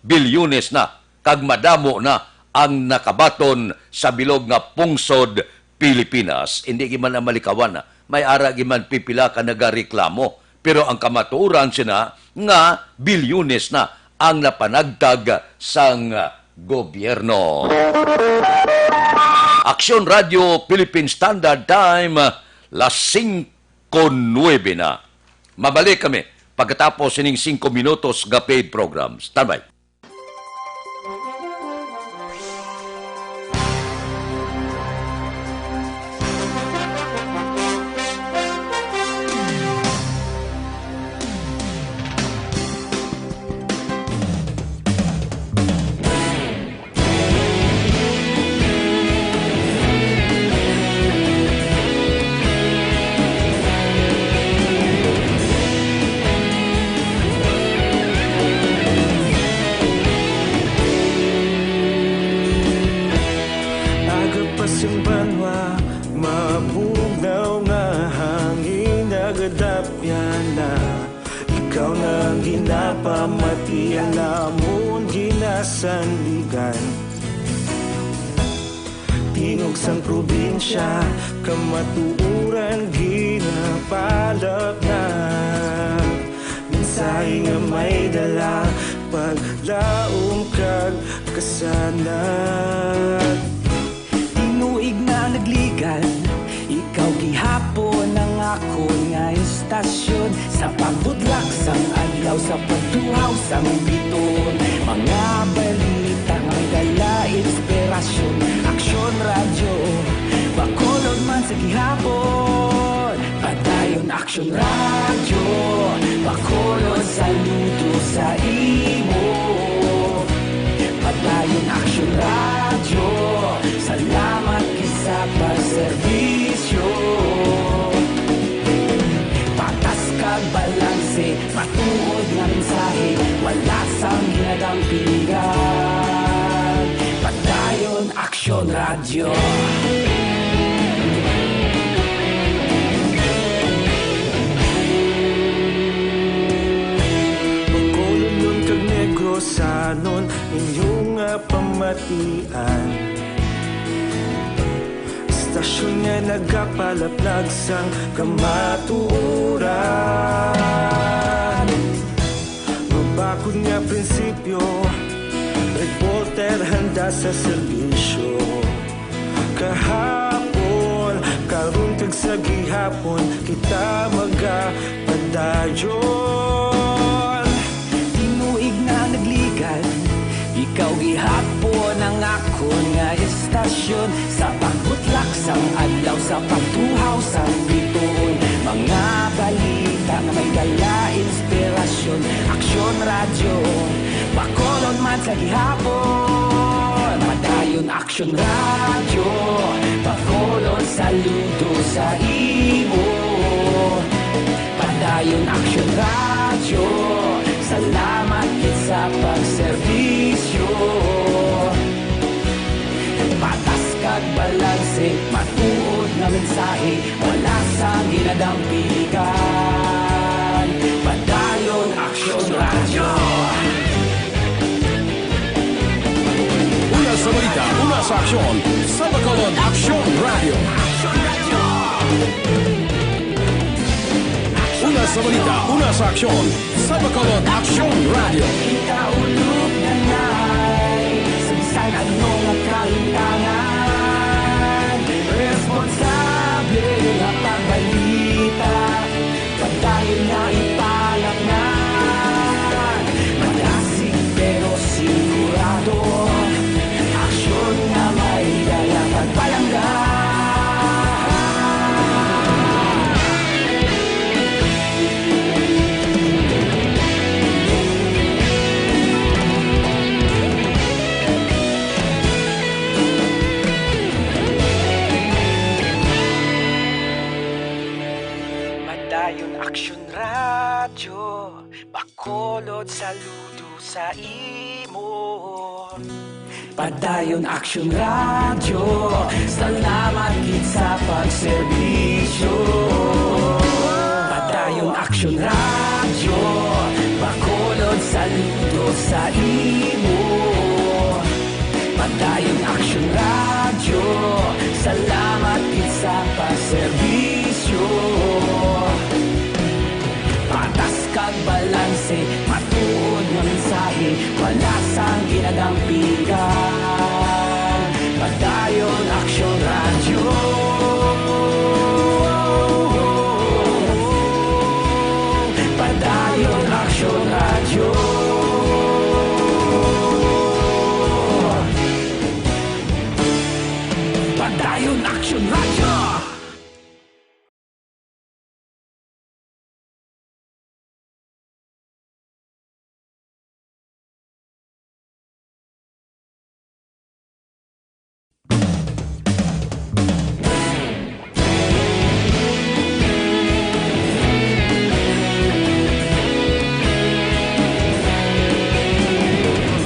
bilyones na, kag madamo na ang nakabaton sa bilog nga pungsod Pilipinas. Hindi giman na malikawan na. May ara giman pipila ka nagareklamo. Pero ang kamatuuran sina nga bilyones na ang napanagtag sang gobyerno. Aksyon Radio Philippine Standard Time, las 5:09 na. Mabalik kami pagkatapos sining 5 minutos nga paid programs. Standby. Tingog sang probinsya, kamatuuran ginapalap na. Mensahe nga may dala, paglaom kag kasanat. Tinuig na nagligan, ikaw gihapon ang ako nga istasyon. Sa pagbudlak sang adlaw, sa pagtuhaw sang biton. Mga balita nga may dala, inspirasyon. Aksyon radyo, bakolod man sa gihapon. Padayon aksyon radyo, bakolod saludo sa imo. Padayon aksyon radyo, salamat kisa pagserbisyo. Patas kag balanse, matuod nga mensahe, wala sang ginadampingan. Padayon aksyon radyo. Pagkolon kag negrosanon, inyong pamatian. Istasyon nga nagapalaplag sang kamatuuran. Mabakod nga prinsipyo, reporter handa sa serbisyo. Kahapon, karon kag sa gihapon, kita magapadayon. Tinuig na nagligan, ikaw gihapon ang ako nga istasyon. Sa pagbutlak sang adlaw, sa pagtuhaw sang biton. Mga balita nga may dala, inspirasyon. Aksyon radyo, bakolon man sa gihapon. Padayon aksyon radyo, bakolon saludo sa imo. Padayon aksyon radyo, salamat kit sa pagserbisyo. Patas kag balanse, matuod na mensahe, mensahe, wala sa ginadampigan. Padayon Aksyon Radyo. Una sa balita, una sa aksyon. Sa Bacolod Action Radio. Una sa balita, una sa aksyon. Sa Bacolod Action Radio. Ikaulog na na'y Samisan anong nakahintangan. Responsable na pagbalita, padayon na ipalaknan. Malasig pero sigurado, aksyon na may dala pagpalanggan. Padayon Aksyon Radyo, Bacolod saludo sa imo. Padayon Aksyon Radyo, salamat gid sa pagserbisyo. Padayon Aksyon Radyo, Bacolod saludo sa imo. Padayon Aksyon Radyo, salamat gid sa pagserbisyo. Patas kag balanse, matuod nga mensahe, wala sang ginadampigan. Padayon Aksyon Radyo. Padayon Aksyon Radyo. Padayon Aksyon Radyo.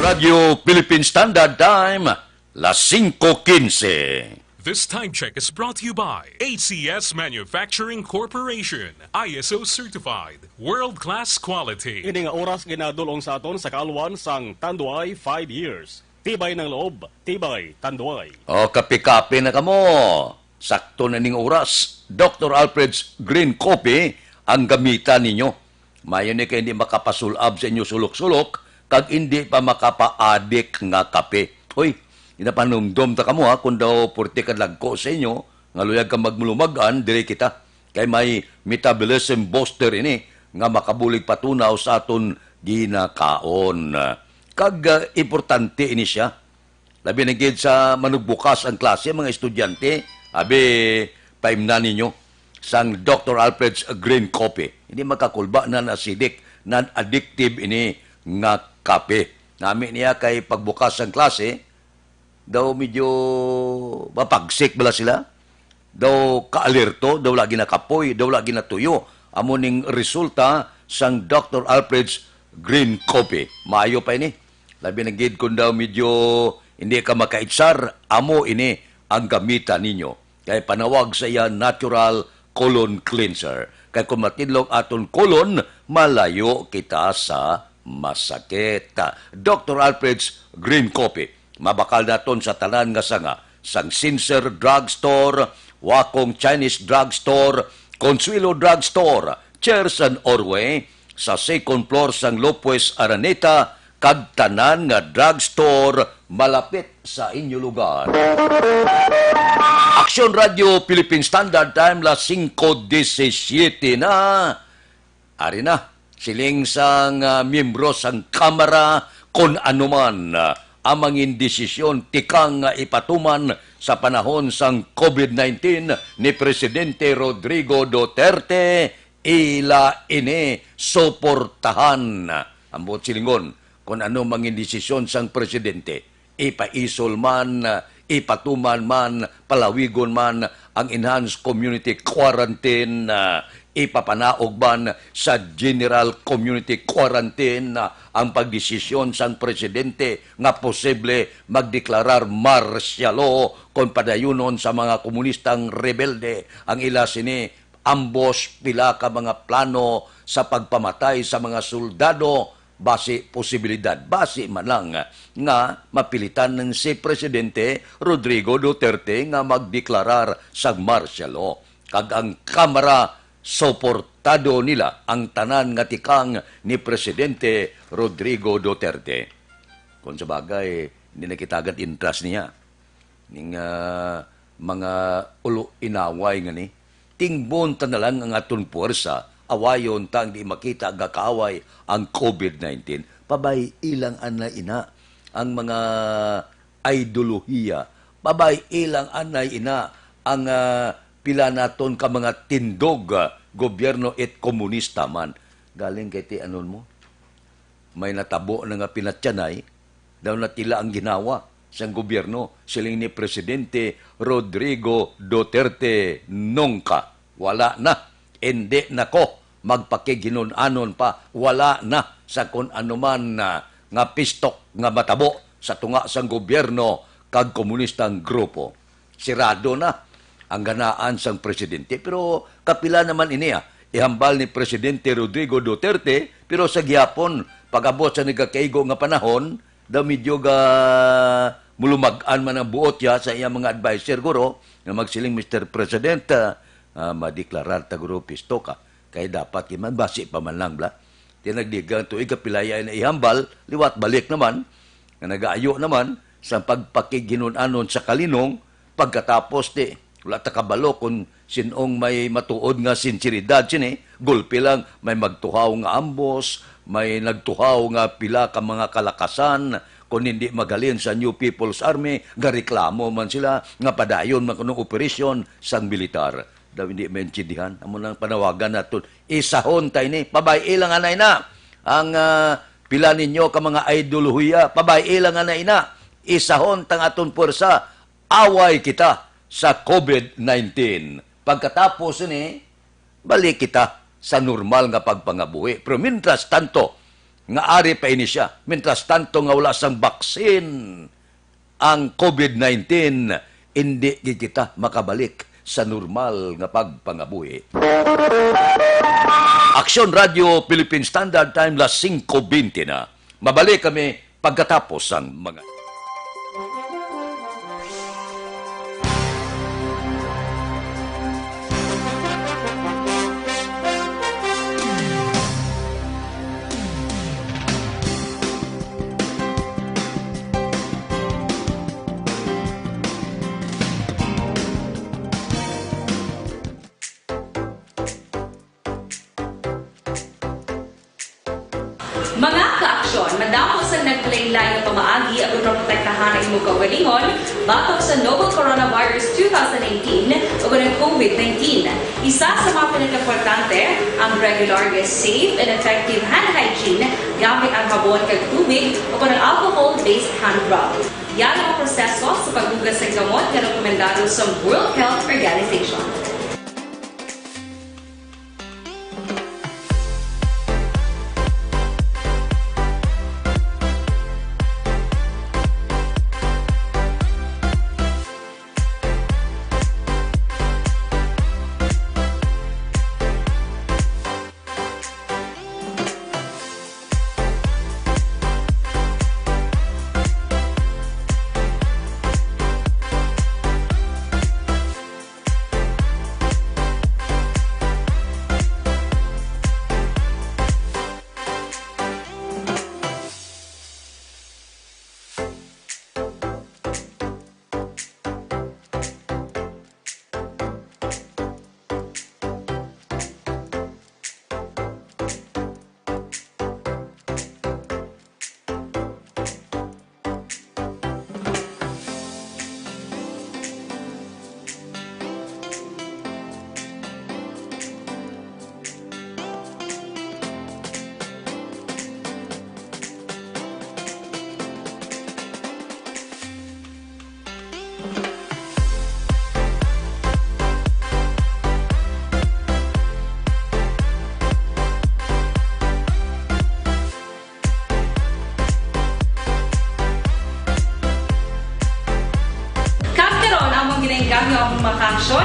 Radio Philippine Standard Time, las 5:15. This time check is brought to you by ACS Manufacturing Corporation, ISO certified, world-class quality. Ini nga oras ginadulong sa aton sa kaalwan sang Tanduay 5 years. Tibay ng loob, tibay Tanduay. O, kapi-kapi na kamo. Sakto na ning oras. Dr. Alfred's Green Coffee ang gamitan ninyo. Mayon ni kay hindi makapasulab sa inyo sulok-sulok, kag hindi pa makapaadik nga kape. Hoy, inapanumdom ta kamo ha, kung daw purti ka lagko sa inyo, nga luyag ka magmulumagan, dire kita. Kay may metabolism booster ini, nga makabulig patunaw sa aton ginakaon. Kag importante ini siya. Labi na gid sa manugbukas ang klase, mga estudyante, abi, paimna ninyo, sang Dr. Alfred's Green Coffee. Hindi makakulba na acidic, non-addictive ini nga kape. Nami niya kay pagbukas ng klase, daw medyo mapagsik bala sila, daw kaalerto, daw lagi na kapoy, daw lagi na tuyo. Amo ning resulta sang Dr. Alfred's Green Coffee. Maayo pa ini. Labi na gid kung daw medyo hindi ka makaitsar, amo ini ang gamitan ninyo. Kay panawag sa iya natural colon cleanser. Kay kung matinlog aton colon, malayo kita sa masakit. Dr. Alfred's Green Coffee. Mabakal naton sa tanan nga sanga. Sang Sincer Drugstore, Wakong Chinese Drugstore, Consuelo Drugstore, Cheers and Orway, sa second floor sang Lopez Araneta, kag tanan nga drugstore malapit sa inyo lugar. Action Radio Philippine Standard Time, las 5:17 na. Ari na. Siling sang miyembro sang Kamara kung anuman amang indesisyon tikang ipatuman sa panahon sang COVID-19 ni Presidente Rodrigo Duterte, ila ini suportahan. Ambot silingon kung ano mang indesisyon sang Presidente, ipaisol man, ipatuman man, palawigon man, ang enhanced community quarantine ipapanaog ban sa general community quarantine ang pagdesisyon sang presidente nga posible magdeklarar martial law kon padayunon sa mga komunistang rebelde. Ang ila sini ambos pila ka mga plano sa pagpamatay sa mga soldado base posibilidad, base man lang nga mapilitan ng si Presidente Rodrigo Duterte nga magdeklarar sa martial law. Kag ang Kamara suportado nila ang tanan nga tikang ni Presidente Rodrigo Duterte. Kung sa bagay, hindi nakitagat interest niya. Ning mga ulo inaway nga ni, tingbon ta na lang ang aton puwersa, awayon tang di makita gakaway ang COVID-19. Pabay ilang anay ina ang mga ideolohiya. Pabay ilang anay ina ang pila naton ka mga tindog, gobyerno et komunista man. Galing kay ti anon mo? May natabo na nga pinatyanay, daw na tila ang ginawa sa gobyerno. Siling ni Presidente Rodrigo Duterte nungka. Wala na. Hindi na ko magpakiginon-anon pa. Wala na sa kung anuman nga pistok nga matabo sa tunga sang gobyerno kag komunistang grupo. Sirado na ang ganaan sang presidente. Pero kapila naman iniya, ihambal ni Presidente Rodrigo Duterte, pero sa gihapon, pag-abot sa nagkakaigo nga panahon, daw medyo mulumagan man ang buot ya sa iyang mga advisor guro, na magsiling Mr. President, madeklarar ta guro pisto ka. Kaya dapat kiman, basi pa man lang bla. Tinagdigang tuig kapilaya na ihambal, liwat balik naman, na nag-aayo naman, sa pagpakiginon-anon sa kalinong, pagkatapos wala ta kabalo kung sinong may matuod nga sinseridad sini, gulpi lang may magtuhaw nga ambos, may nagtuhaw nga pila ka mga kalakasan, kung hindi magalin sa New People's Army, nga reklamo man sila, nga padayon man kunong operasyon sang militar. Daw hindi maintindihan, amo nang panawagan naton, isahon tayo ni, pabay ilang anay na, ang pila ninyo ka mga ideolohiya, pabay ilang anay na, isahon tang aton puwersa, away kita sa COVID-19. Pagkatapos ni, balik kita sa normal nga pagpangabuhi. Pero mintras tanto, nga ari pa ini siya, mintras tanto nga wala sang baksin ang COVID-19, hindi kita makabalik sa normal nga pagpangabuhi. Aksyon Radio Philippine Standard Time, las 5:20 na. Mabalik kami pagkatapos ang mga... Mga kaaksyon, madamo sa naglaylay na pamaagi at protektahan ang imong kaugalingon batok sa novel coronavirus 2018 o ng COVID-19. Isa sa mga pinaka-importante ang regular, safe, and effective hand hygiene gamit ang habon kag tubig o ng alcohol-based hand rub. Yan ang proseso sa paghugas ng gamot na rekomendado sa World Health Organization.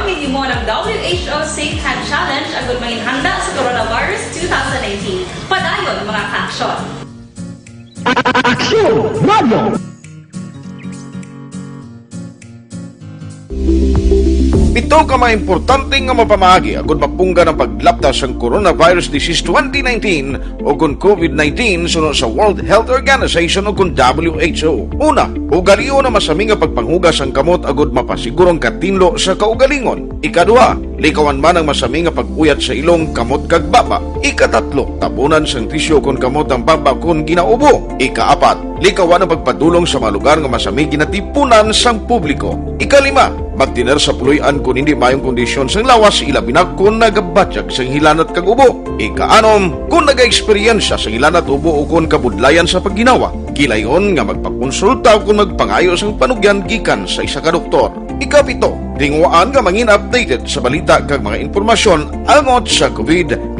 gawin mo ng WHO Safe Hand Challenge agad may handa sa Coronavirus 2019. Padayon mga ka-aksyon! Action Radio! Ito ka mga importante nga mapamagi agud mapungga ng paglaptas sa Coronavirus Disease 2019 o kung COVID-19 sunod sa World Health Organization o kung WHO. Una, ugalion na masami nga pagpanghugas ang kamot agud mapasigurong katinlo sa kaugalingon. Ikadua, likawan man ang masami nga pag-uyat sa ilong kamot kag baba. Ikatatlo, tabunan sang tisyo kung kamot ang baba kung ginaubo. Ikaapat, likawan ang pagpadulong sa mga lugar nga masami ginatipunan sang publiko. Ikalima, magtiner sa puluyan kung hindi mayong kondisyon sang lawas ilabi na kung nagabatyag sang hilanat kag ubo. Ikaanom, kung naga-eksperyensya sang hilanat ubo o kung kabudlayan sa pagginawa. Kilayon nga magpakonsulta kung magpangayo sang panugyan gikan sa isa ka doktor. Ikapito, tingwaan nga mangin updated sa balita kag mga informasyon angot sa COVID-19.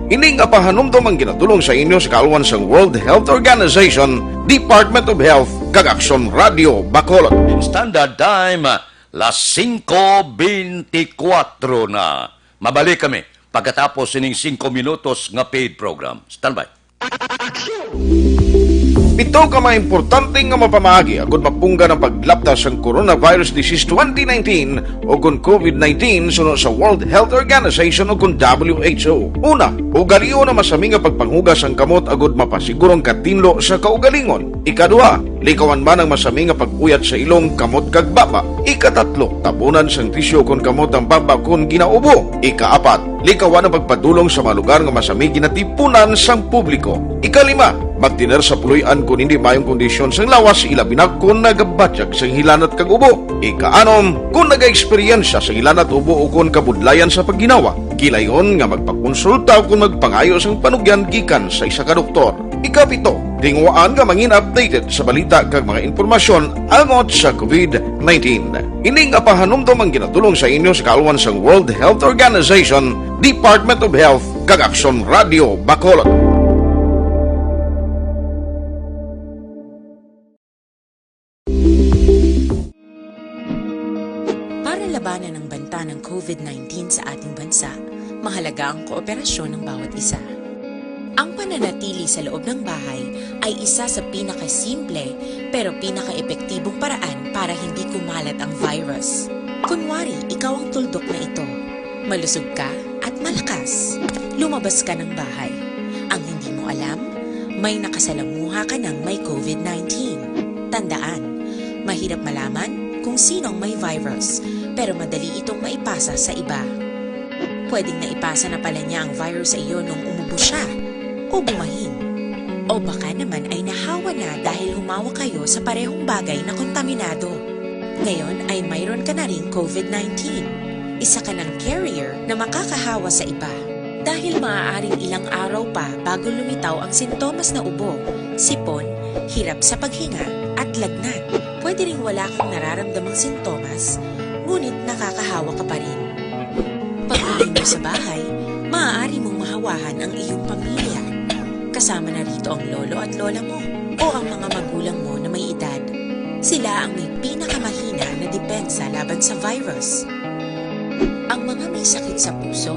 Ining apahanumdom ang ginatulong sa inyo sa kaalwan sang World Health Organization, Department of Health, kag Action Radio Bacolod. In standard time, las 5:24 na. Mabalik kami pagkatapos ining 5 minutos nga paid program. Standby. Ito ka mga importante nga mapamagi agud mapungga ng paglaptas sa Coronavirus Disease 2019 o kung COVID-19 sunod sa World Health Organization o kung WHO. Una, ugalion na masami nga pagpanghugas ang kamot agud mapasigurong katinlo sa kaugalingon. Ikadua, likawan man ang masami nga pag-uyat sa ilong kamot kag baba. Ikatatlo, tabunan sang tisyo kung kamot ang baba kung ginaubo. Ikaapat, likawan ang pagpadulong sa mga lugar nga masami ginatipunan sang publiko. Ikalima, magtiner sa puluyan kung hindi mayong kondisyon sang lawas ilabi na kung nagabatyag sang hilanat kag ubo. Ikaanom, kung naga-eksperyensya sang hilanat ubo o kung kabudlayan sa pagginawa. Kilayon nga magpakonsulta kung magpangayo sang panugyan gikan sa isa ka doktor. Ikapito, tingwaan nga mangin updated sa balita kag mga informasyon angot sa COVID-19. Ining apahanumdom ang ginatulong sa inyo sa kaalwan sang World Health Organization, Department of Health, kag Action Radio Bacolod. Para labanan ang banta ng COVID-19 sa ating bansa, mahalaga ang kooperasyon ng bawat isa. Ang pananatili sa loob ng bahay ay isa sa pinakasimple pero pinaka-epektibong paraan para hindi kumalat ang virus. Kunwari, ikaw ang tuldok na ito. Malusog ka at malakas. Lumabas ka ng bahay. Ang hindi mo alam, may nakasalamuha ka ng may COVID-19. Tandaan, mahirap malaman kung sinong may virus, pero madali itong maipasa sa iba. Pwedeng naipasa na pala niya ang virus sa iyo nung umubo siya o bumahin. O baka naman ay nahawa na dahil humawa kayo sa parehong bagay na kontaminado. Ngayon ay mayroon ka na rin COVID-19. Isa ka ng carrier na makakahawa sa iba. Dahil maaaring ilang araw pa bago lumitaw ang sintomas na ubo, sipon, hirap sa paghinga at lagnat. Pwede ring wala kang nararamdamang sintomas, ngunit nakakahawa ka pa rin. Pag-uwi mo sa bahay, maaari mong mahawahan ang iyong pamilya. Kasama na rito ang lolo at lola mo o ang mga magulang mo na may edad. Sila ang may pinakamahina na depensa laban sa virus. Ang mga may sakit sa puso,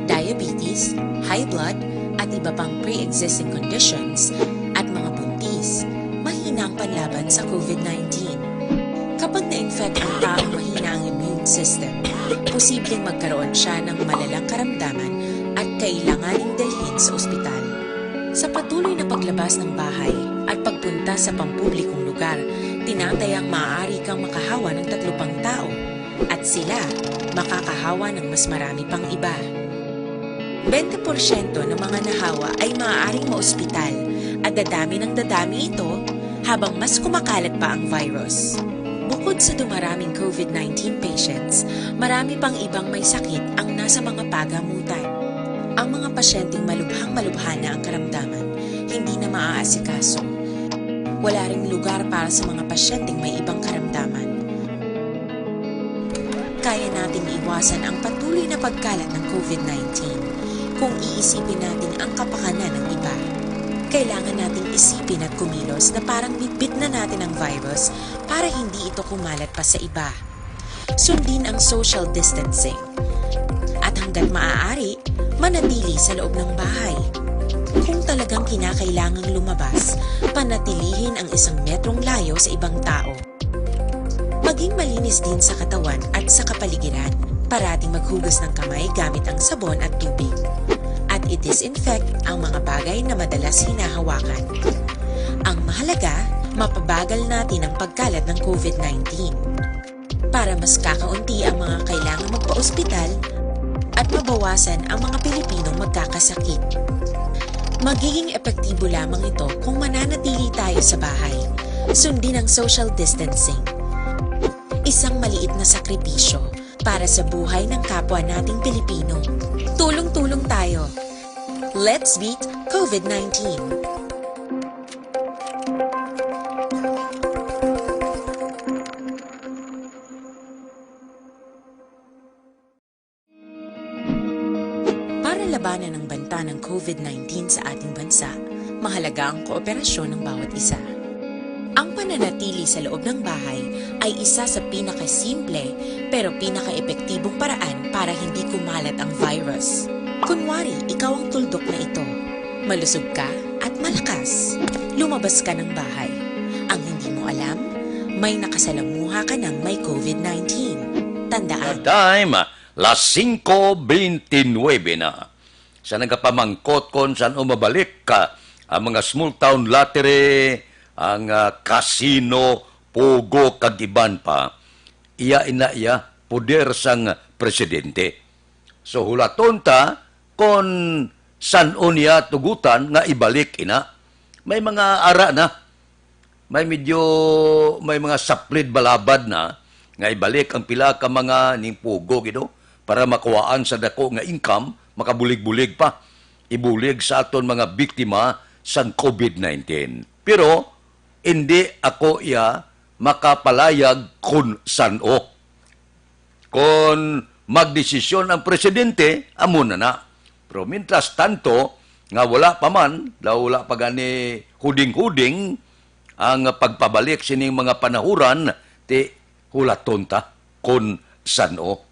diabetes, high blood, at iba pang pre-existing conditions, at mga buntis, mahina ang panlaban sa COVID-19. Kapag na-infect ang taong mahina ang immune system, posibleng magkaroon siya ng malalang karamdaman at kailanganing dalhin sa ospital. Sa patuloy na paglabas ng bahay at pagpunta sa pampublikong lugar, tinatayang maaari kang makahawa ng 3 pang tao at sila makakahawa ng mas marami pang iba. 20% ng mga nahawa ay maaaring maospital at dadami ng dadami ito habang mas kumakalat pa ang virus. Bukod sa dumaraming COVID-19 patients, marami pang ibang may sakit ang nasa mga pagamutan. Ang mga pasyenteng malubhang-malubha na ang karamdaman, hindi na maaasikaso. Wala ring lugar para sa mga pasyenteng may ibang karamdaman. Kaya nating iwasan ang patuloy na pagkalat ng COVID-19 kung iisipin natin ang kapakanan ng iba. Kailangan nating isipin at kumilos na parang bitbit na natin ang virus para hindi ito kumalat pa sa iba. sundin ang social distancing. At hanggat maaari, manatili sa loob ng bahay. Kung talagang kinakailangang lumabas, panatilihin ang 1 metrong layo sa ibang tao. Maging malinis din sa katawan at sa kapaligiran. Parating maghugas ng kamay gamit ang sabon at tubig. At i-disinfect ang mga bagay na madalas hinahawakan. Ang mahalaga, mapabagal natin ang pagkalat ng COVID-19. Para mas kakaunti ang mga kailangang magpa-ospital at mabawasan ang mga Pilipinong magkakasakit. Magiging epektibo lamang ito kung mananatili tayo sa bahay. Sundin ang social distancing. Isang maliit na sakripisyo para sa buhay ng kapwa nating Pilipino. Tulong-tulong tayo. Let's beat COVID-19. Para labanan ang banta ng COVID-19 sa ating bansa, mahalaga ang kooperasyon ng bawat isa. Ang pananatili sa loob ng bahay ay isa sa pinakasimple pero pinaka-epektibong paraan para hindi kumalat ang virus. Kunwari, ikaw ang tuldok na ito. Malusog ka at malakas. Lumabas ka ng bahay. Ang hindi mo alam, may nakasalamuha ka ng may COVID-19. Tandaan. Time, las 5:29 na. Sa nagapamangkot kon saan umabalik ka ang mga small town lottery, ang casino, pugo, kagiban pa, iya poder sang presidente. So hulaton ta, kon san niya tugutan nga ibalik ina. May mga ara na, may mga saplid balabad na, nga ibalik ang pila ka mga ning pugo, gido, para makuhaan sa dako nga income, makabulig-bulig pa, ibulig sa aton mga biktima sang COVID-19. Pero, hindi ako makapalayag kung saan-o. Kung magdesisyon ang presidente, amo na. Pero mientras tanto, nga wala pa man, wala pa gani huding-huding, ang pagpabalik sining mga panahuran, ti hulaton ta kung saan-o.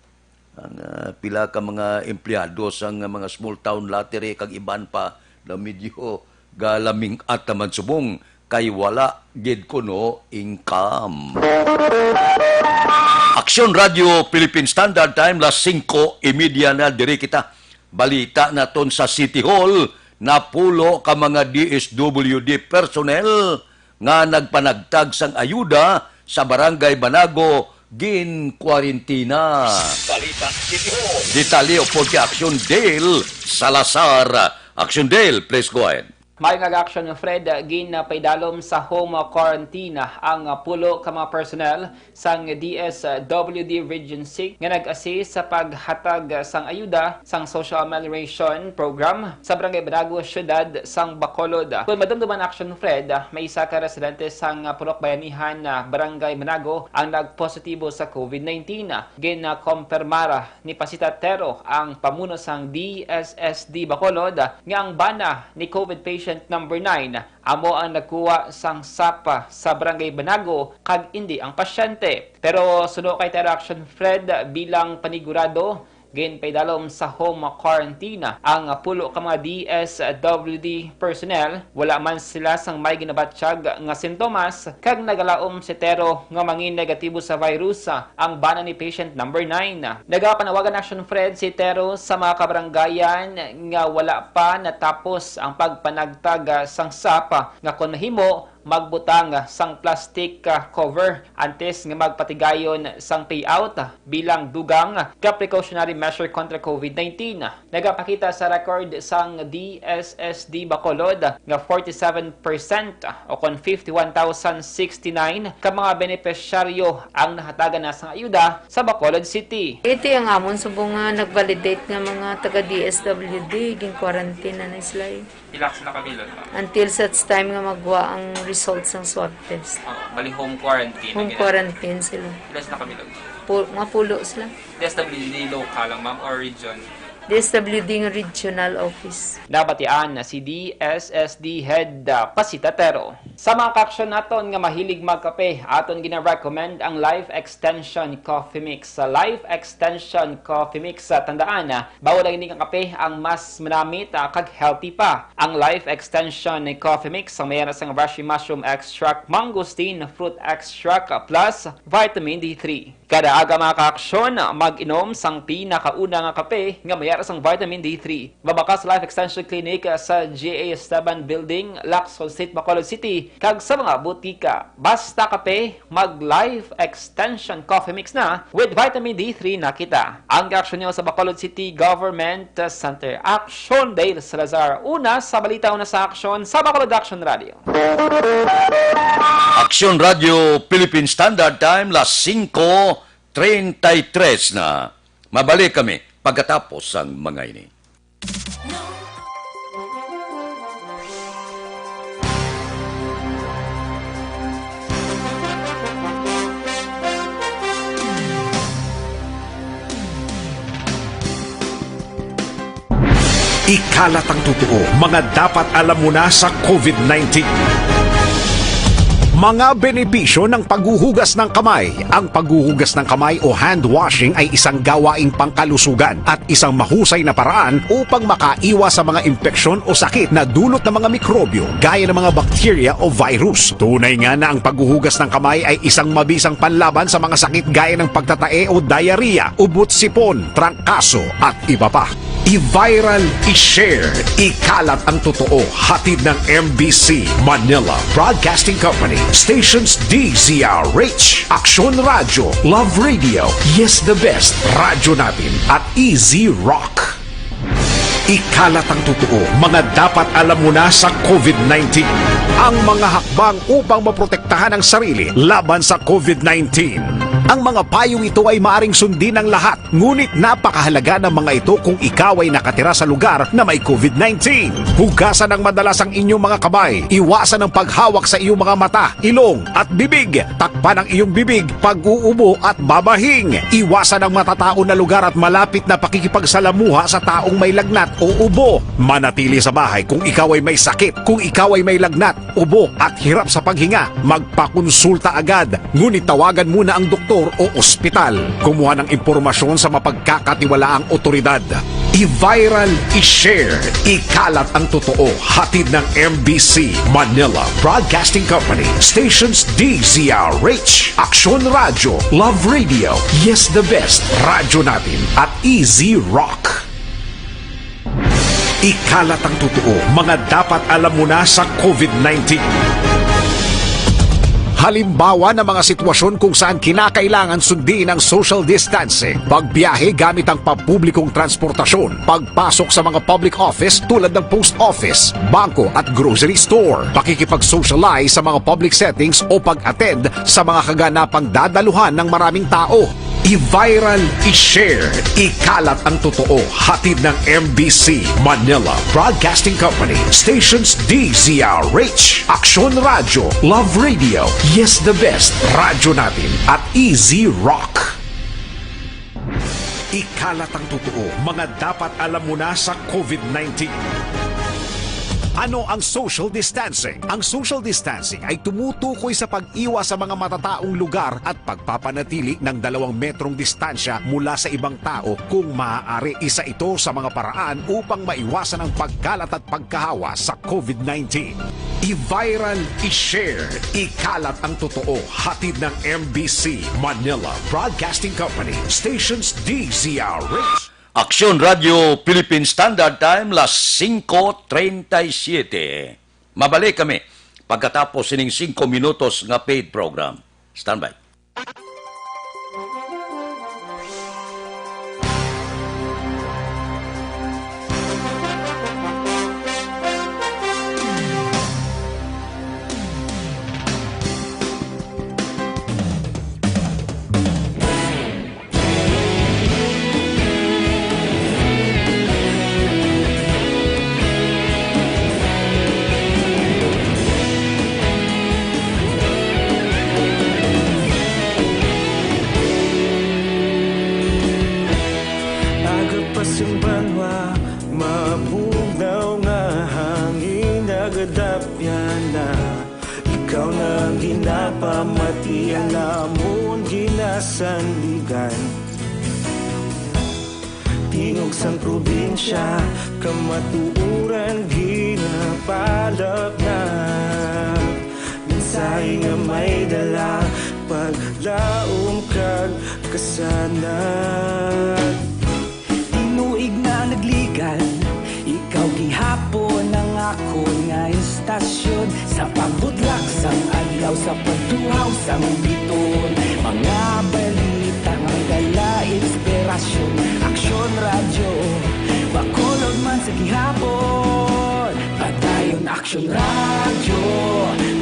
Ang pila ka mga empleyado sang mga small town lottery, kag iban pa, na medyo galaming at naman subong, kay wala gid kuno income. Aksyon Radio Philippine Standard Time, las 5:30 na diri kita. Balita naton sa City Hall, napulo ka mga DSWD personnel nga nagpanagtag sang ayuda sa Barangay Banago, gin kwarentina. Balita City Hall. Detalye po kay Aksyon Dale Salazar. Aksyon Dale, please go ahead. May nag-action ng Fred, paidalom sa home quarantine ang pulo ka mga personnel sang DSWD Region 6 nga nag-assist sa paghatag sang ayuda sang social amelioration program sa Barangay Banago, Syudad sang Bacolod. Kung madumduman action ng Fred, may isa ka residente sang Purok Bayanihan Barangay Banago ang nagpositibo sa COVID-19. Ginakompirmara ni Pasita Tero ang pamuno sang DSSD Bacolod nga ang bana ni COVID patient number 9 amo ang nagkuha sang sapa sa Barangay Banago kag hindi ang pasyente. Pero suno kay Tero Action Fred bilang panigurado paidalom sa home quarantine ang pulo ka mga DSWD personnel. Wala man sila sang may ginabatsyag nga sintomas kag nagalaom si Tero nga mangin negatibo sa virus ang bana ni patient number 9. Nagapanawagan Action Fred si Tero sa mga kabaranggayan nga wala pa natapos ang pagpanagtag sang sapa nga kon mahimo magbutang sang plastic cover antes nga magpatigayon sang payout bilang dugang ka precautionary measure kontra COVID-19. Nagapakita sa record sang DSSD Bacolod nga 47% o kon 51,069 ka mga benepisyaryo ang nahatagan na sang ayuda sa Bacolod City. Ito yung amon subong nag-validate nga mga taga-DSWD ging quarantine na sila. Relax na kabilon. Until such time nga magwa ang results ng swab test. Bali home quarantine. Home quarantine sila. Relax na kabilon. Mga pulo sila. DSWD local lang ma'am or region? DSWD ng Regional Office. Nabatian na si DSSD Head Pasitatero. Sa mga kaksyon naton nga mahilig magkape, aton gina-recommend ang Life Extension Coffee Mix. Sa Life Extension Coffee Mix, tandaan na, bawal lang hindi ang kape ang mas manamit kag healthy pa. Ang Life Extension Coffee Mix ang mayroon sang Rashi Mushroom Extract, Mangosteen Fruit Extract, plus Vitamin D3. Kada aga mga kaaksyon, mag-inom sang pinakauna nga kape nga mayroon sang Vitamin D3. Mabakas Life Extension Clinic sa GA Esteban Building, Lacson State, Bacolod City. Kag sa mga butika, basta kape, mag-Life Extension Coffee Mix na with Vitamin D3 na kita. Ang aksyon nyo sa Bacolod City Government Center. Action Dale Salazar. Una sa balita, una sa aksyon sa Bacolod Action Radio. Action Radio Philippine Standard Time, las 5:33 na. Mabalik kami pagkatapos ang mga ini. Ikalat ang totoo, mga dapat alam mo na sa COVID-19. Mga benepisyo ng paghuhugas ng kamay. Ang paghuhugas ng kamay o hand washing ay isang gawaing pangkalusugan at isang mahusay na paraan upang makaiwas sa mga impeksyon o sakit na dulot ng mga mikrobyo gaya ng mga bakterya o virus. Tunay nga na ang paghuhugas ng kamay ay isang mabisang panlaban sa mga sakit gaya ng pagtatae o diarrhea, ubot-sipon, trangkaso at iba pa. I-viral, i-share, ikalat ang totoo. Hatid ng MBC Manila Broadcasting Company, stations DZRH, Action Radio, Love Radio, Yes the Best, Radyo Natin at Easy Rock. Ikalat ang totoo, mga dapat alam mo na sa COVID-19. Ang mga hakbang upang maprotektahan ang sarili laban sa COVID-19. Ang mga payong ito ay maaring sundin ng lahat, ngunit napakahalaga ng mga ito kung ikaw ay nakatira sa lugar na may COVID-19. Hugasan ng madalas ang inyong mga kamay, iwasan ang paghawak sa iyong mga mata, ilong at bibig, takpan ang iyong bibig pag-uubo at babahing, iwasan ang matatao na lugar at malapit na pakikipagsalamuha sa taong may lagnat o ubo. Manatili sa bahay kung ikaw ay may sakit, kung ikaw ay may lagnat, ubo at hirap sa paghinga, magpakonsulta agad, ngunit tawagan muna ang doktor o ospital. Kumuha ng impormasyon sa mapagkakatiwalaang otoridad. I-viral, i-share, ikalat ang totoo. Hatid ng MBC Manila Broadcasting Company, stations DZRH, Action Radio, Love Radio, Yes the Best, Radyo Natin at Easy Rock. Ikalat ang totoo, mga dapat alam mo na sa COVID-19. Halimbawa ng mga sitwasyon kung saan kinakailangan sundin ang social distancing, pagbiyahe gamit ang pampublikong transportasyon, pagpasok sa mga public office tulad ng post office, bangko at grocery store, pakikipag-socialize sa mga public settings o pag-attend sa mga kaganapang dadaluhan ng maraming tao. I-viral, i-share, ikalat ang totoo. Hatid ng MBC Manila Broadcasting Company, stations DZRH, Action Radio, Love Radio, Yes the Best, Radyo Natin at Easy Rock. Ikalat ang totoo, mga dapat alam mo na sa COVID-19. Ano ang social distancing? Ang social distancing ay tumutukoy sa pag-iwas sa mga matataong lugar at pagpapanatili ng 2 metrong distansya mula sa ibang tao kung maaari. Isa ito sa mga paraan upang maiwasan ang pagkalat at pagkahawa sa COVID-19. I-viral, i-share, ikalat ang totoo. Hatid ng MBC Manila Broadcasting Company, stations DZRH. Action Radio Philippine Standard Time, las 5:37. Mabalik kami pagkatapos sining 5 minutos nga paid program. Standby. pamati namon ginasandigan. Tingog sang probinsya, kamatuuran ginapalap na. Minsay nga may dala, paglaom kag kasanag. Tinuig na nagligan, ikaw gihapon ang ako nga istasyon. Sa pagbutlak sang adlaw, sa pagtuhaw sang biton. Mga balita nga dala inspirasyon. Aksyon radyo, bakulog man sa gihapon. Padayon aksyon radyo,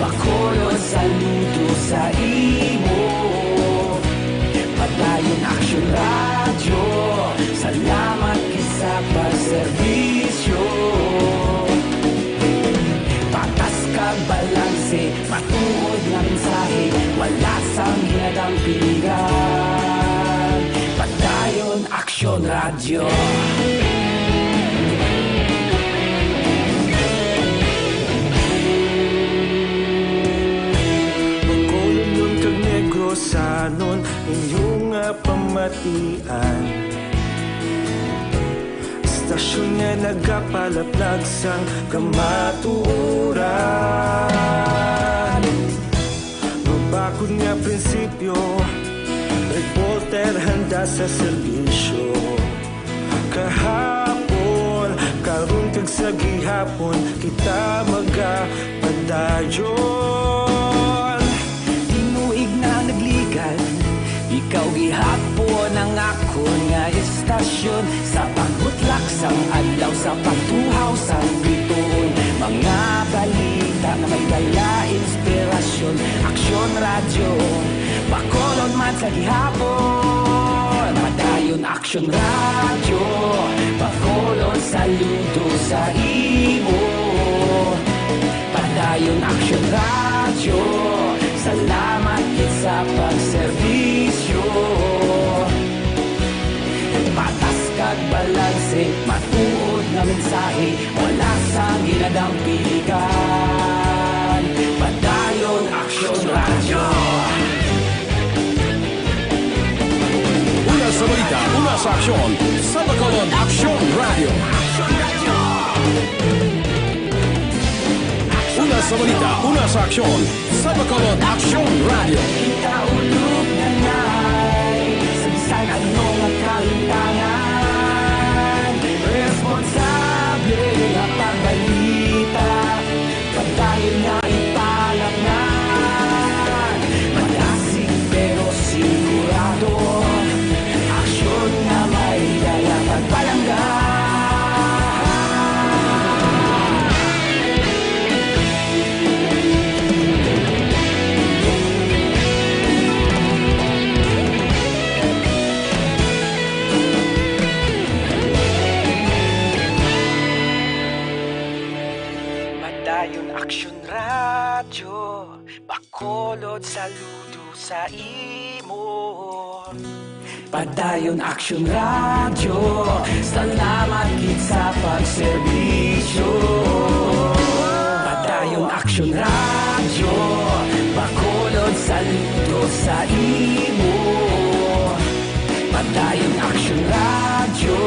bakulog saludo sa imo. Padayon aksyon radyo, salamat kisa pagserbisyo. Patas kag balanse, matuod nga mensahe, wala sang hinadang piligan. Padayon aksyon radyo. Pagkulunyon kag negrosanon, inyong nga pamatian. Istasyon nga nagapalaplag sang kamatuoran. Mabakod nga prinsipyo, reporter handa sa serbisyo. Kahapon, karon kag sa gihapon, kita magapadayon. Tinuig na nagligan, ikaw gihapon ang ako nga istasyon. Sa pagbutlak sang adlaw, sa pagtuhaw sang biton. Mga balita na may dala inspirasyon. Aksyon radyo, bakolon man sa gihapon. Padayon aksyon radyo, bakolon saludo sa imo. Padayon aksyon radyo, salamat sa pagserbisyo. Patas kag balanse, matuod na mensahe, wala sang hinadang piligan. Padayon aksyon radyo. Una sa balita, una sa aksyon, sa Bacolod Aksyon Radio. Una sa balita, una sa aksyon, sa Bacolod Aksyon Radio. Kita ulog na na'y sabisan ano nga kalintangan. Responsable na pagbalita, pagdayon na ipalaknan. Malasig pero sigurado, aksyon na may dala pagpalanggan. Padayon aksyon radyo, bakolod saludo sa imo. Padayon aksyon radyo, salamat gid sa pagserbisyo. Padayon aksyon radyo, bakolod saludo sa imo. Padayon aksyon radyo,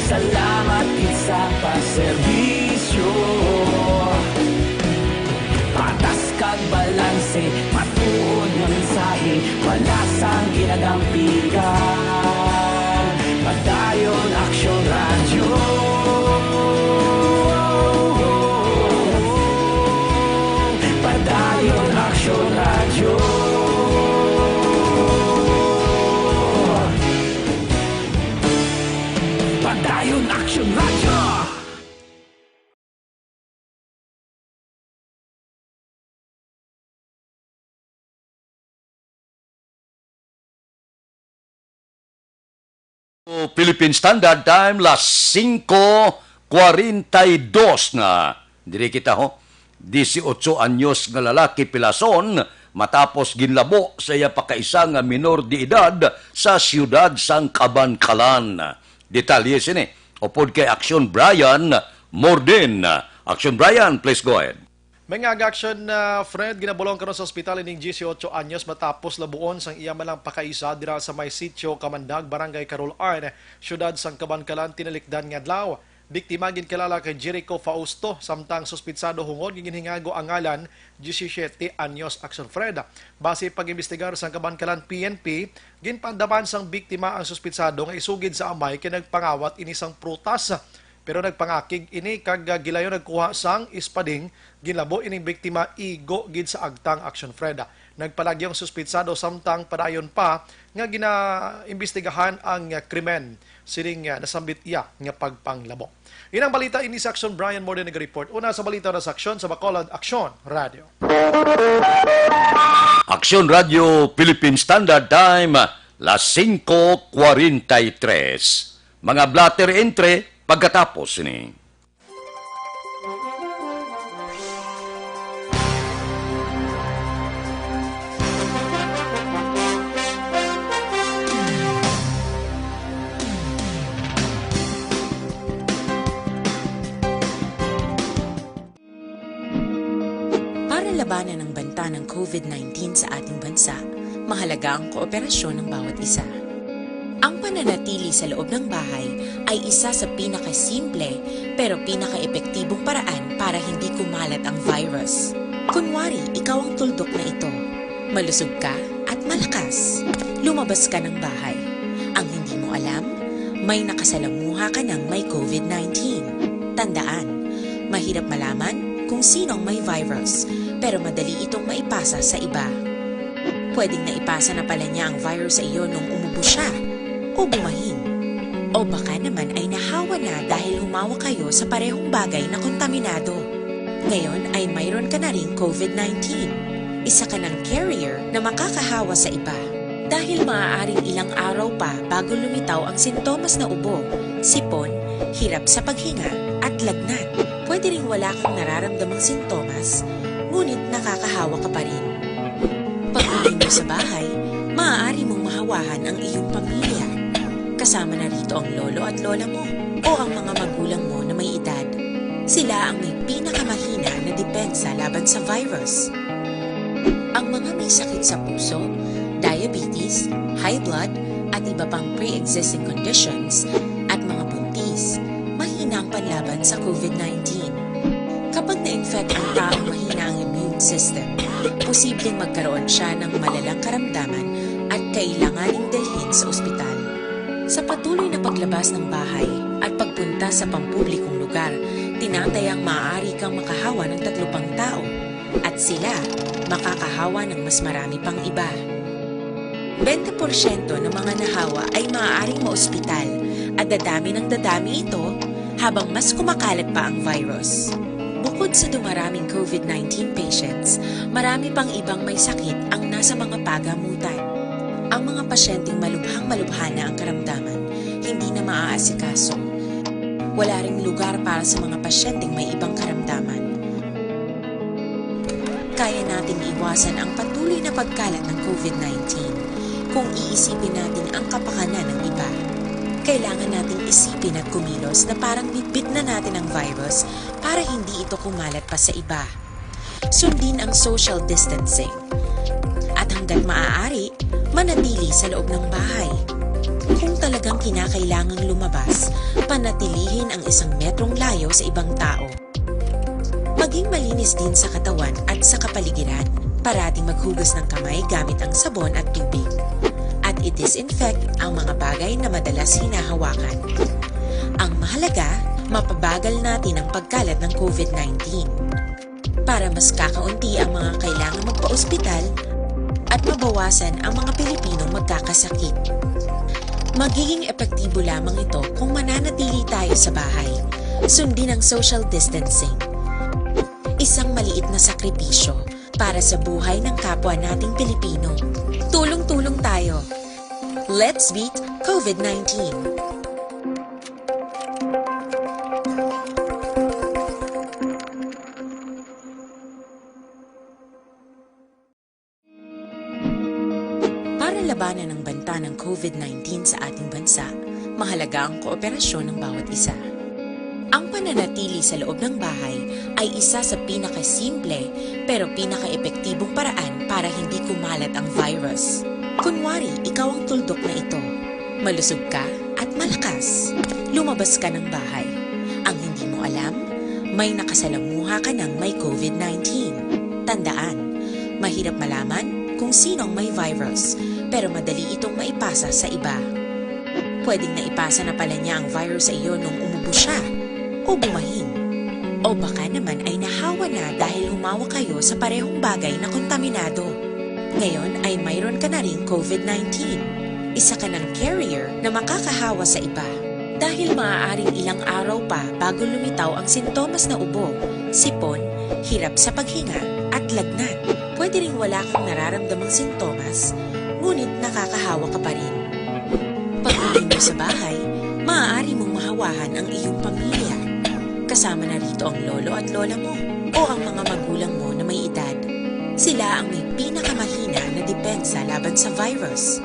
salamat gid sa pagserbisyo. Patas kag balanse, matuod nga mensahe, wala sang ginadang piligan. Padayon aksyon radyo. Padayon aksyon radyo. Padayon aksyon radyo. Philippine Standard Time, las 5:42 na. Diri kita ho, 18 anyos nga lalaki pilason matapos ginlabo sa iya pakaisa nga minor de edad sa siyudad sang Cabancalan. Detalye sini, upod kay Aksyon Brian Morden. Aksyon Brian, please go ahead. May nga action na Fred ginabulong karon sa ospital ining 18 anyos matapos labuon sang iya malang pakaisa dira sa may sitio Kamandag, Barangay Carol Arn, syudad sang Kabankalan tinalikdan nga adlaw. Biktima ginkalala kay Jericho Fausto samtang suspitsado hungod ginhingago ang ngalan 17 anyos action Fred. Base pag-imbestigar sang Kabankalan PNP, ginpandaman sang biktima ang suspitsado nga isugid sa amay kay nagpangawat ini sang prutas. Pero nagpangakig ini kag gilayo nagkuha sang ispading ginlabo ining biktima igo gid sa agtang action Fred. Nagpalagyong suspitsado samtang padayon pa nga ginaimbestigahan ang krimen sining nasambit iya nga pagpanglabo. Inang balita ini sa Action Brian Morden nag-report. Una sa balita na sa Action sa Bacolod Action Radio. Action Radio Philippine Standard Time las 5:43. Mga blatter entre pagkatapos ini. Para labanan ang banta ng COVID-19 sa ating bansa, mahalaga ang kooperasyon ng bawat isa. Ang pananatili sa loob ng bahay ay isa sa pinakasimple pero pinaka-epektibong paraan para hindi kumalat ang virus. Kunwari, ikaw ang tuldok na ito. Malusog ka at malakas. Lumabas ka ng bahay. Ang hindi mo alam, may nakasalamuha ka ng may COVID-19. Tandaan, mahirap malaman kung sinong may virus, pero madali itong maipasa sa iba. Pwedeng naipasa na pala niya ang virus sa iyo nung umubo siya o bumahin. O baka naman ay nahawa na dahil humawa kayo sa parehong bagay na kontaminado. Ngayon ay mayroon ka na ring COVID-19. Isa ka ng carrier na makakahawa sa iba. Dahil maaaring ilang araw pa bago lumitaw ang sintomas na ubo, sipon, hirap sa paghinga at lagnat. Pwede ring wala kang nararamdamang sintomas, ngunit nakakahawa ka pa rin. Pag-uwi mo sa bahay, maaari mong mahawahan ang iyong pamilya. Kasama na rito ang lolo at lola mo o ang mga magulang mo na may edad. Sila ang may pinakamahina na depensa laban sa virus. Ang mga may sakit sa puso, diabetes, high blood, at iba pang pre-existing conditions at mga buntis, mahina ang panlaban sa COVID-19. Kapag na-infect ang taong mahina ang immune system, posibleng magkaroon siya ng malalang karamdaman at kailanganing dalhin sa ospital. Sa patuloy na paglabas ng bahay at pagpunta sa pampublikong lugar, tinatayang maaari kang makahawa ng 3 pang tao at sila makakahawa ng mas marami pang iba. 20% ng mga nahawa ay maaaring maospital at dadami ng dadami ito habang mas kumakalat pa ang virus. Bukod sa dumaraming COVID-19 patients, marami pang ibang may sakit ang nasa mga pagamutan. Ang mga pasyenteng malubhang-malubha na ang karamdaman, hindi na maaasikaso. Wala ring lugar para sa mga pasyenteng may ibang karamdaman. Kaya nating iwasan ang patuloy na pagkalat ng COVID-19 kung iisipin natin ang kapakanan ng iba. Kailangan nating isipin at kumilos na parang bitbit na natin ang virus para hindi ito kumalat pa sa iba. Sundin ang social distancing. At hanggat maaari, manatili sa loob ng bahay. Kung talagang kinakailangang lumabas, panatilihin ang 1 metrong layo sa ibang tao. Maging malinis din sa katawan at sa kapaligiran. Parating maghugas ng kamay gamit ang sabon at tubig. At i-disinfect ang mga bagay na madalas hinahawakan. Ang mahalaga, mapabagal natin ang pagkalat ng COVID-19. Para mas kakaunti ang mga kailangan magpa-ospital at mabawasan ang mga Pilipinong magkakasakit. Magiging epektibo lamang ito kung mananatili tayo sa bahay. Sundin ang social distancing. Isang maliit na sakripisyo para sa buhay ng kapwa nating Pilipino. Tulong-tulong tayo. Let's beat COVID-19. Para labanan ang banta ng COVID-19 sa ating bansa, mahalaga ang kooperasyon ng bawat isa. Ang pananatili sa loob ng bahay ay isa sa pinakasimple pero pinaka-epektibong paraan para hindi kumalat ang virus. Kunwari, ikaw ang tuldok na ito. Malusog ka at malakas. Lumabas ka ng bahay. Ang hindi mo alam, may nakasalamuha ka ng may COVID-19. Tandaan, mahirap malaman kung sino ang may virus, pero madali itong maipasa sa iba. Pwedeng naipasa na pala niya ang virus sa iyo nung umubo siya o bumahin. O baka naman ay nahawa na dahil humawa kayo sa parehong bagay na kontaminado. Ngayon ay mayroon ka na ring COVID-19. Isa ka ng carrier na makakahawa sa iba. Dahil maaaring ilang araw pa bago lumitaw ang sintomas na ubo, sipon, hirap sa paghinga at lagnat. Pwede ring wala kang nararamdamang sintomas, ngunit nakakahawa ka pa rin. Pag-uwi mo sa bahay, maaari mong mahawahan ang iyong pamilya. Kasama na rito ang lolo at lola mo o ang mga magulang mo na may edad. Sila ang may pinakamahina na depensa laban sa virus.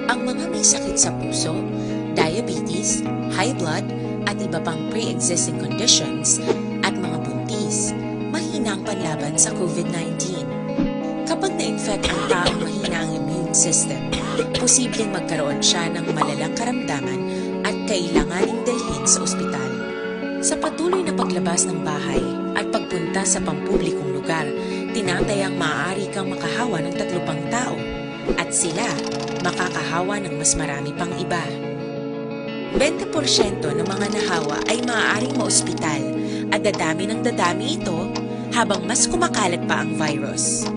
Ang mga may sakit sa puso, diabetes, high blood, at iba pang pre-existing conditions, at mga buntis, mahina ang panlaban sa COVID-19. Kapag na-infect ang taong mahina ang immune system, posibleng magkaroon siya ng malalang karamdaman at kailanganing dalhin sa ospital. Sa patuloy na paglabas ng bahay at pagpunta sa pampublikong lugar, tinatayang maaari kang makahawa ng 3 pang tao at sila makakahawa ng mas marami pang iba. 20% ng mga nahawa ay maaaring maospital at dadami ng dadami ito habang mas kumakalat pa ang virus.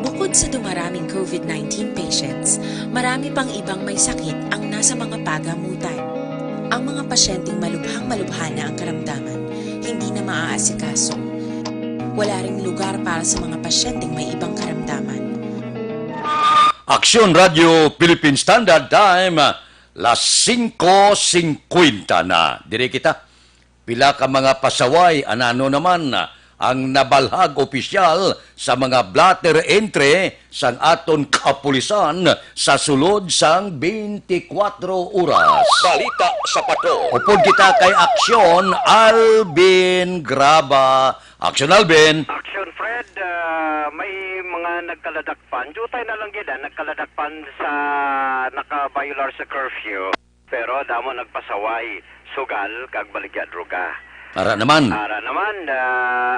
Bukod sa dumaraming COVID-19 patients, marami pang ibang may sakit ang nasa mga pagamutan. Ang mga pasyenteng malubhang-malubha na ang karamdaman, hindi na maaasikaso. Wala ring lugar para sa mga pasyenteng may ibang karamdaman. Aksyon Radio Philippine Standard Time, las 5:50 na. Dire kita, pila ka mga pasaway, anano naman ang nabalhag opisyal sa mga blatter entry sang aton kapulisan sa sulod sang 24 oras. Balita sa pato. Upod kita kay Aksyon Alvin Graba. Aksyon Alvin. Action Fred, may mga nagkaladakpan. Jutay na lang gida, nagkaladakpan sa nakabayular sa curfew. Pero damo nagpasaway, sugal, kag baligya droga. Ara naman.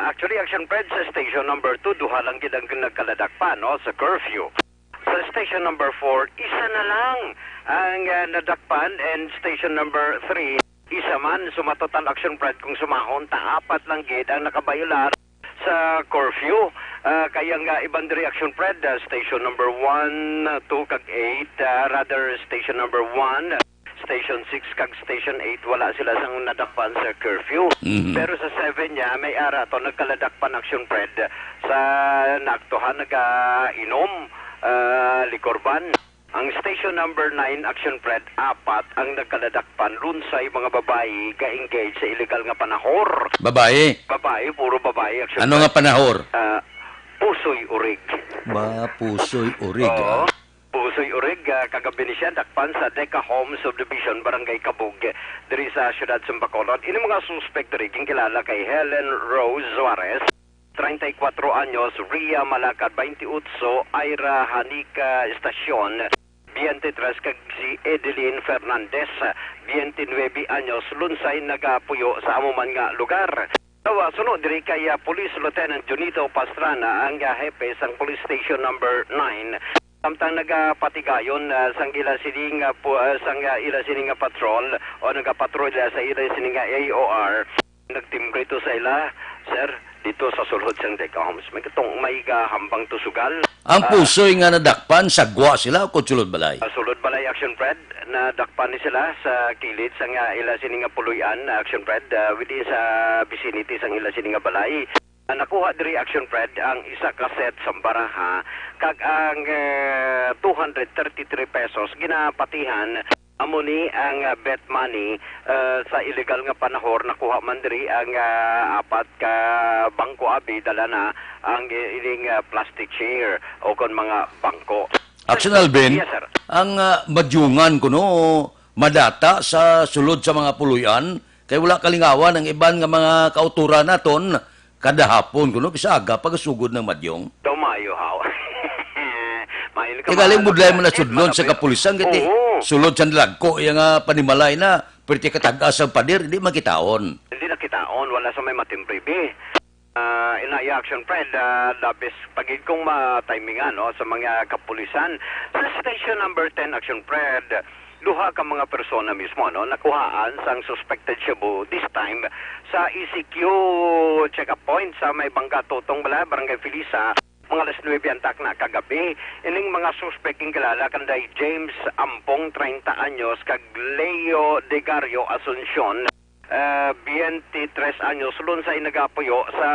Actually, Action Fred, sa station number 2, duha lang gid ang nagkaladakpan, no, sa curfew. Sa station number 4, isa na lang ang nadakpan, and station number 3, isa man. Sumatotal Action Fred kung sumahon, 4 lang gid ang nakabayular sa curfew. Kaya nga ibang reaction Fred, station number 1, 2 kag 8, rather station number 1, station 6 kag station 8 wala sila sang nadakpan sa curfew. Pero sa 7 niya may ara to nagkaladakpan Action Fred sa naaktuhan nagainom likorban. Ang station number 9 Action Fred, 4 ang nagkaladakpan lunsay mga babae ga-engage sa illegal nga panahor. Babae? Babae, puro babae Action Ano Fred. nga panahor? Pusoy urig. Pusoy urig. Oo. Pusoy urig, kagabi ni siya dakpan sa Deca Home Subdivision, Barangay Kabug, diri sa siyudad sa Bacolod. Ini mga suspect rin kilala kay Helen Rose Suarez, 34 anyos, Ria Malacad, 28, Ira Hanika Estacion, 23, kag si Edeline Fernandez, 29 anyos, lunsay nagapuyo sa amuman nga lugar. Sunod diri kay Police Lieutenant Junito Pastrana, ang hepe sang Police Station number 9. Samtang nagapatigayon sang ila sining patrol o nagapatrol sa ila sining AOR, nagtimbre to sa ila, sir, dito sa sulod sang Deca Homes. May katong may hambang tusugal. Ang pusoy nga nadakpan, sagwa sila o sulod balay? Sulod balay Action Fred, nadakpan ni sila sa kilid sang ila sining puluyan Action Fred, within sa vicinity sang ila sining balay. Nakuha diri Action Fred ang isa ka set sa baraha kag ang 233 pesos ginapatihan amo ni ang bet money sa illegal nga panahor. Nakuha man diri ang 4 ka bangko abi, dala na ang ining plastic chair o kon mga bangko. Action Alvin, yes, sir. Ang madyungan kuno madata sa sulod sa mga puluyan Kay wala kalingawan ang iban nga mga kauturan naton kada hapon kuno bisaga pagasugod ng madyong. Tumayo haw. Galing budlay mo na sudlon sa kapulisan kiti. Sulod sa lagko yang panimalay na perti katagas ang padir hindi makitaon. Hindi nakitaon wala sa may matimpribi. Ina action Fred labis pagid kong matimingan no sa mga kapulisan sa station number 10 action Fred. Duha ka mga persona mismo no nakuhaan sang suspected shabu this time sa ECQ check-up point sa may Bangka Totong Barangay Felisa mga alas 9 antak na kagabi. Ining mga suspect ing kilala kanday James Ampong 30 anyos kag Leo Degario Asuncion 23 anyos lun sa inagapuyo sa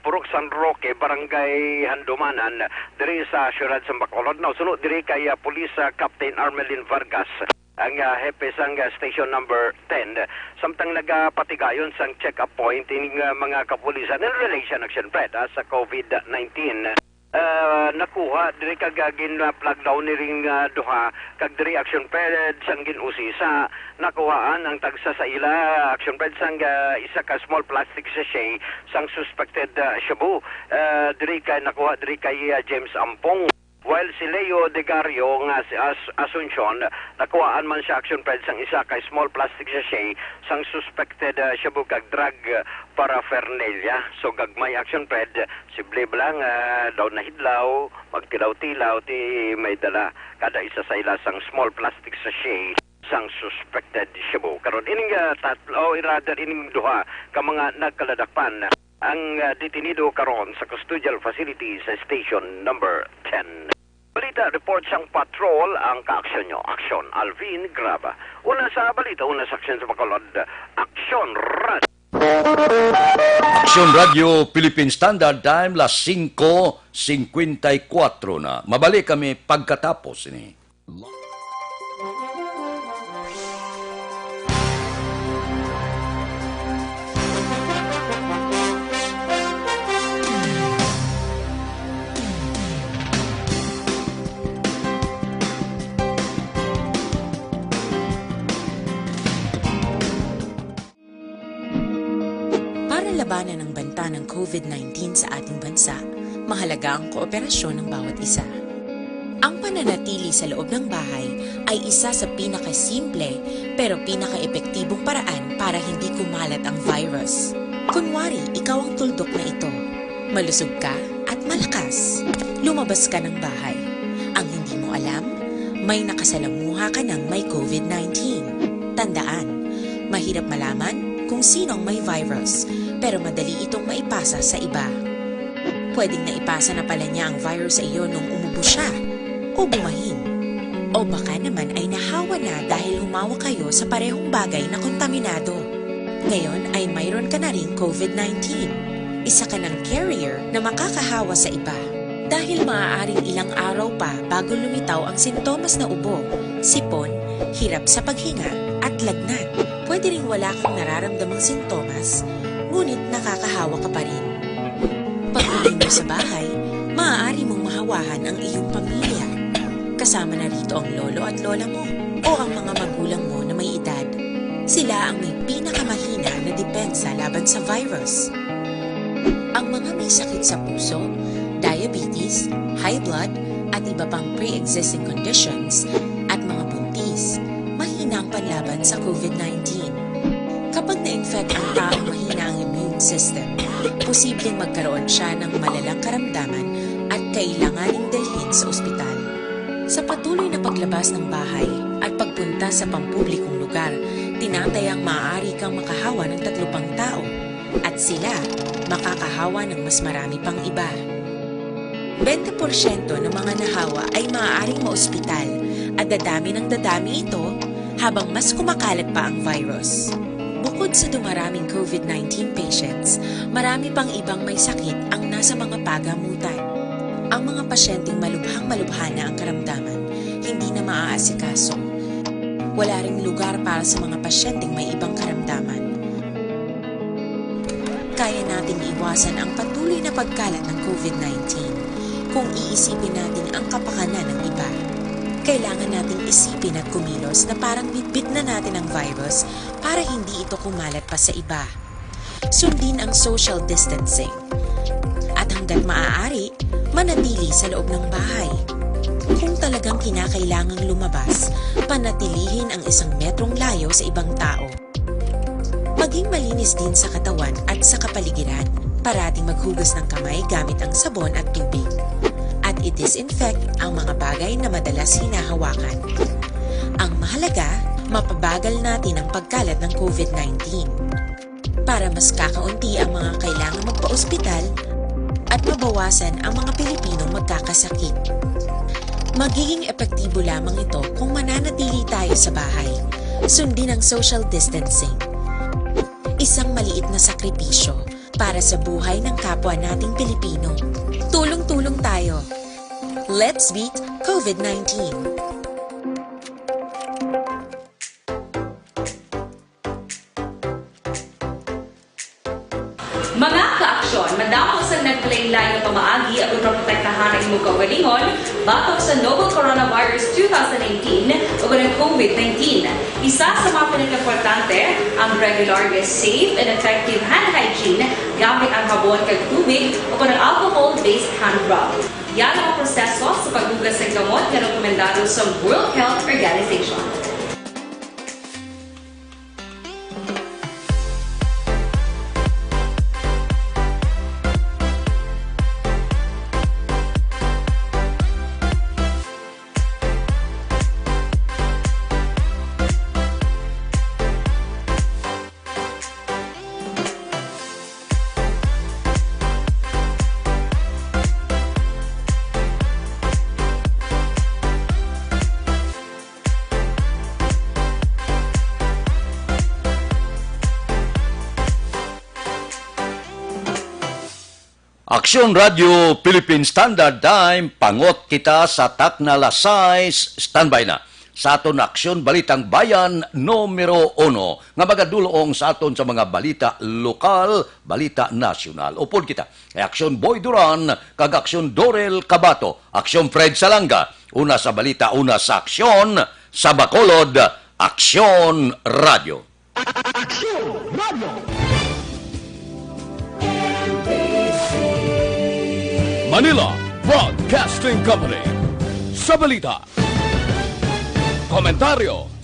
Purok San Roque, Barangay Handumanan, diri sa Siyudad sa Bacolod. Now, sunod diri kay Police Captain Armelin Vargas, ang hepe sang station number 10. Samtang nagapatigayon sang check-up point ining mga kapulisan in relation action Fred sa COVID-19. Nakuha diri kagagin plug down ni ring duha kag diri action period sang ginusi sa nakuhaan ang tagsa sa ila action period sang isa ka small plastic sachet sang suspected shabu diri kay nakuha diri kay James Ampong. While si Leo Degario nga si Asuncion, nakuhaan man siya action period sang isa kay small plastic sachet sang suspected shabu kag drug paraphernalia. So gagmay action period, sible lang daw na hidlaw, magtilaw-tilaw ti may dala kada isa sa ila sang small plastic sachet sang suspected shabu. Karon ining tatlo rather ining duha ka mga nagkaladakpan ang detenido karon sa custodial facility sa station number 10. Balita report sang patrol ang kaaksyon nyo. Aksyon Alvin Graba. Una sa balita, una sa aksyon sa Bacolod. Aksyon Radio. Aksyon Radio Philippine Standard Time las 5:54 na. Mabalik kami pagkatapos ini. Labanan ng banta ng COVID-19 sa ating bansa, mahalaga ang kooperasyon ng bawat isa. Ang pananatili sa loob ng bahay ay isa sa pinakasimple pero pinaka-epektibong paraan para hindi kumalat ang virus. Kunwari, ikaw ang tuldok na ito. Malusog ka at malakas. Lumabas ka ng bahay. Ang hindi mo alam, may nakasalamuha ka ng may COVID-19. Tandaan, mahirap malaman kung sinong may virus, pero madali itong maipasa sa iba. Pwedeng naipasa na pala niya ang virus sa iyo nung umubo siya, o bumahin. O baka naman ay nahawa na dahil humawa kayo sa parehong bagay na kontaminado. Ngayon ay mayroon ka na ring COVID-19. Isa ka ng carrier na makakahawa sa iba. Dahil maaaring ilang araw pa bago lumitaw ang sintomas na ubo, sipon, hirap sa paghinga at lagnat. Pwede ring wala kang nararamdamang sintomas, ngunit nakakahawa ka pa rin. Pag-uwi mo sa bahay, maaari mong mahawahan ang iyong pamilya. Kasama na rito ang lolo at lola mo o ang mga magulang mo na may edad. Sila ang may pinakamahina na depensa laban sa virus. Ang mga may sakit sa puso, diabetes, high blood, at iba pang pre-existing conditions, at mga buntis, mahina ang panlaban sa COVID-19. Kapag na-infect ang taong mahina ang immune system, posibleng magkaroon siya ng malalang karamdaman at kailanganing dalhin sa ospital. Sa patuloy na paglabas ng bahay at pagpunta sa pampublikong lugar, tinatayang maaari kang makahawa ng 3 pang tao at sila makakahawa ng mas marami pang iba. 20% ng mga nahawa ay maaaring maospital at dadami ng dadami ito habang mas kumakalat pa ang virus. Bukod sa dumaraming COVID-19 patients, marami pang ibang may sakit ang nasa mga pagamutan. Ang mga pasyenteng malubhang-malubha na ang karamdaman, hindi na maaasikaso. Wala ring lugar para sa mga pasyenteng may ibang karamdaman. Kaya nating iwasan ang patuloy na pagkalat ng COVID-19 kung iisipin natin ang kapakanan ng iba. Kailangan nating isipin at kumilos na parang bitbit na natin ang virus para hindi ito kumalat pa sa iba. Sundin ang social distancing. At hanggat maaari, manatili sa loob ng bahay. Kung talagang kinakailangang lumabas, panatilihin ang 1 metrong layo sa ibang tao. Maging malinis din sa katawan at sa kapaligiran. Parating maghugas ng kamay gamit ang sabon at tubig. At i-disinfect ang mga bagay na madalas hinahawakan. Ang mahalaga, mapabagal natin ang pagkalat ng COVID-19. Para mas kakaunti ang mga kailangang magpa-ospital at mabawasan ang mga Pilipinong magkakasakit. Magiging epektibo lamang ito kung mananatili tayo sa bahay. Sundin ang social distancing. Isang maliit na sakripisyo para sa buhay ng kapwa nating Pilipino. Tulong-tulong tayo. Let's beat COVID-19. Mga ka-aksyon, madamo sa naglaylay na pamaagi at protektahan ang imong kaugalingon batok sa novel coronavirus 2018 o ng COVID-19. Isa sa mga pinaka-importante ang regular, safe and effective hand hygiene gamit ang habon kag tubig o ng alcohol-based hand rub. Yan ang proseso sa paghugas ng gamot na rekomendado sa World Health Organization. Aksyon Radio Philippine Standard Time, pangot kita sa takna lasay, standby na. Sa aton aksyon balitang bayan numero 1 nga magadulong sa aton sa mga balita lokal, balita nasyonal. Upod kita kay Aksyon Boy Duran kag Aksyon Dorel Cabato, Aksyon Fred Salanga. Una sa balita, una sa aksyon, sa Bacolod, Aksyon Radio. Aksyon Radio! Manila Broadcasting Company. Sa balita, komentaryo,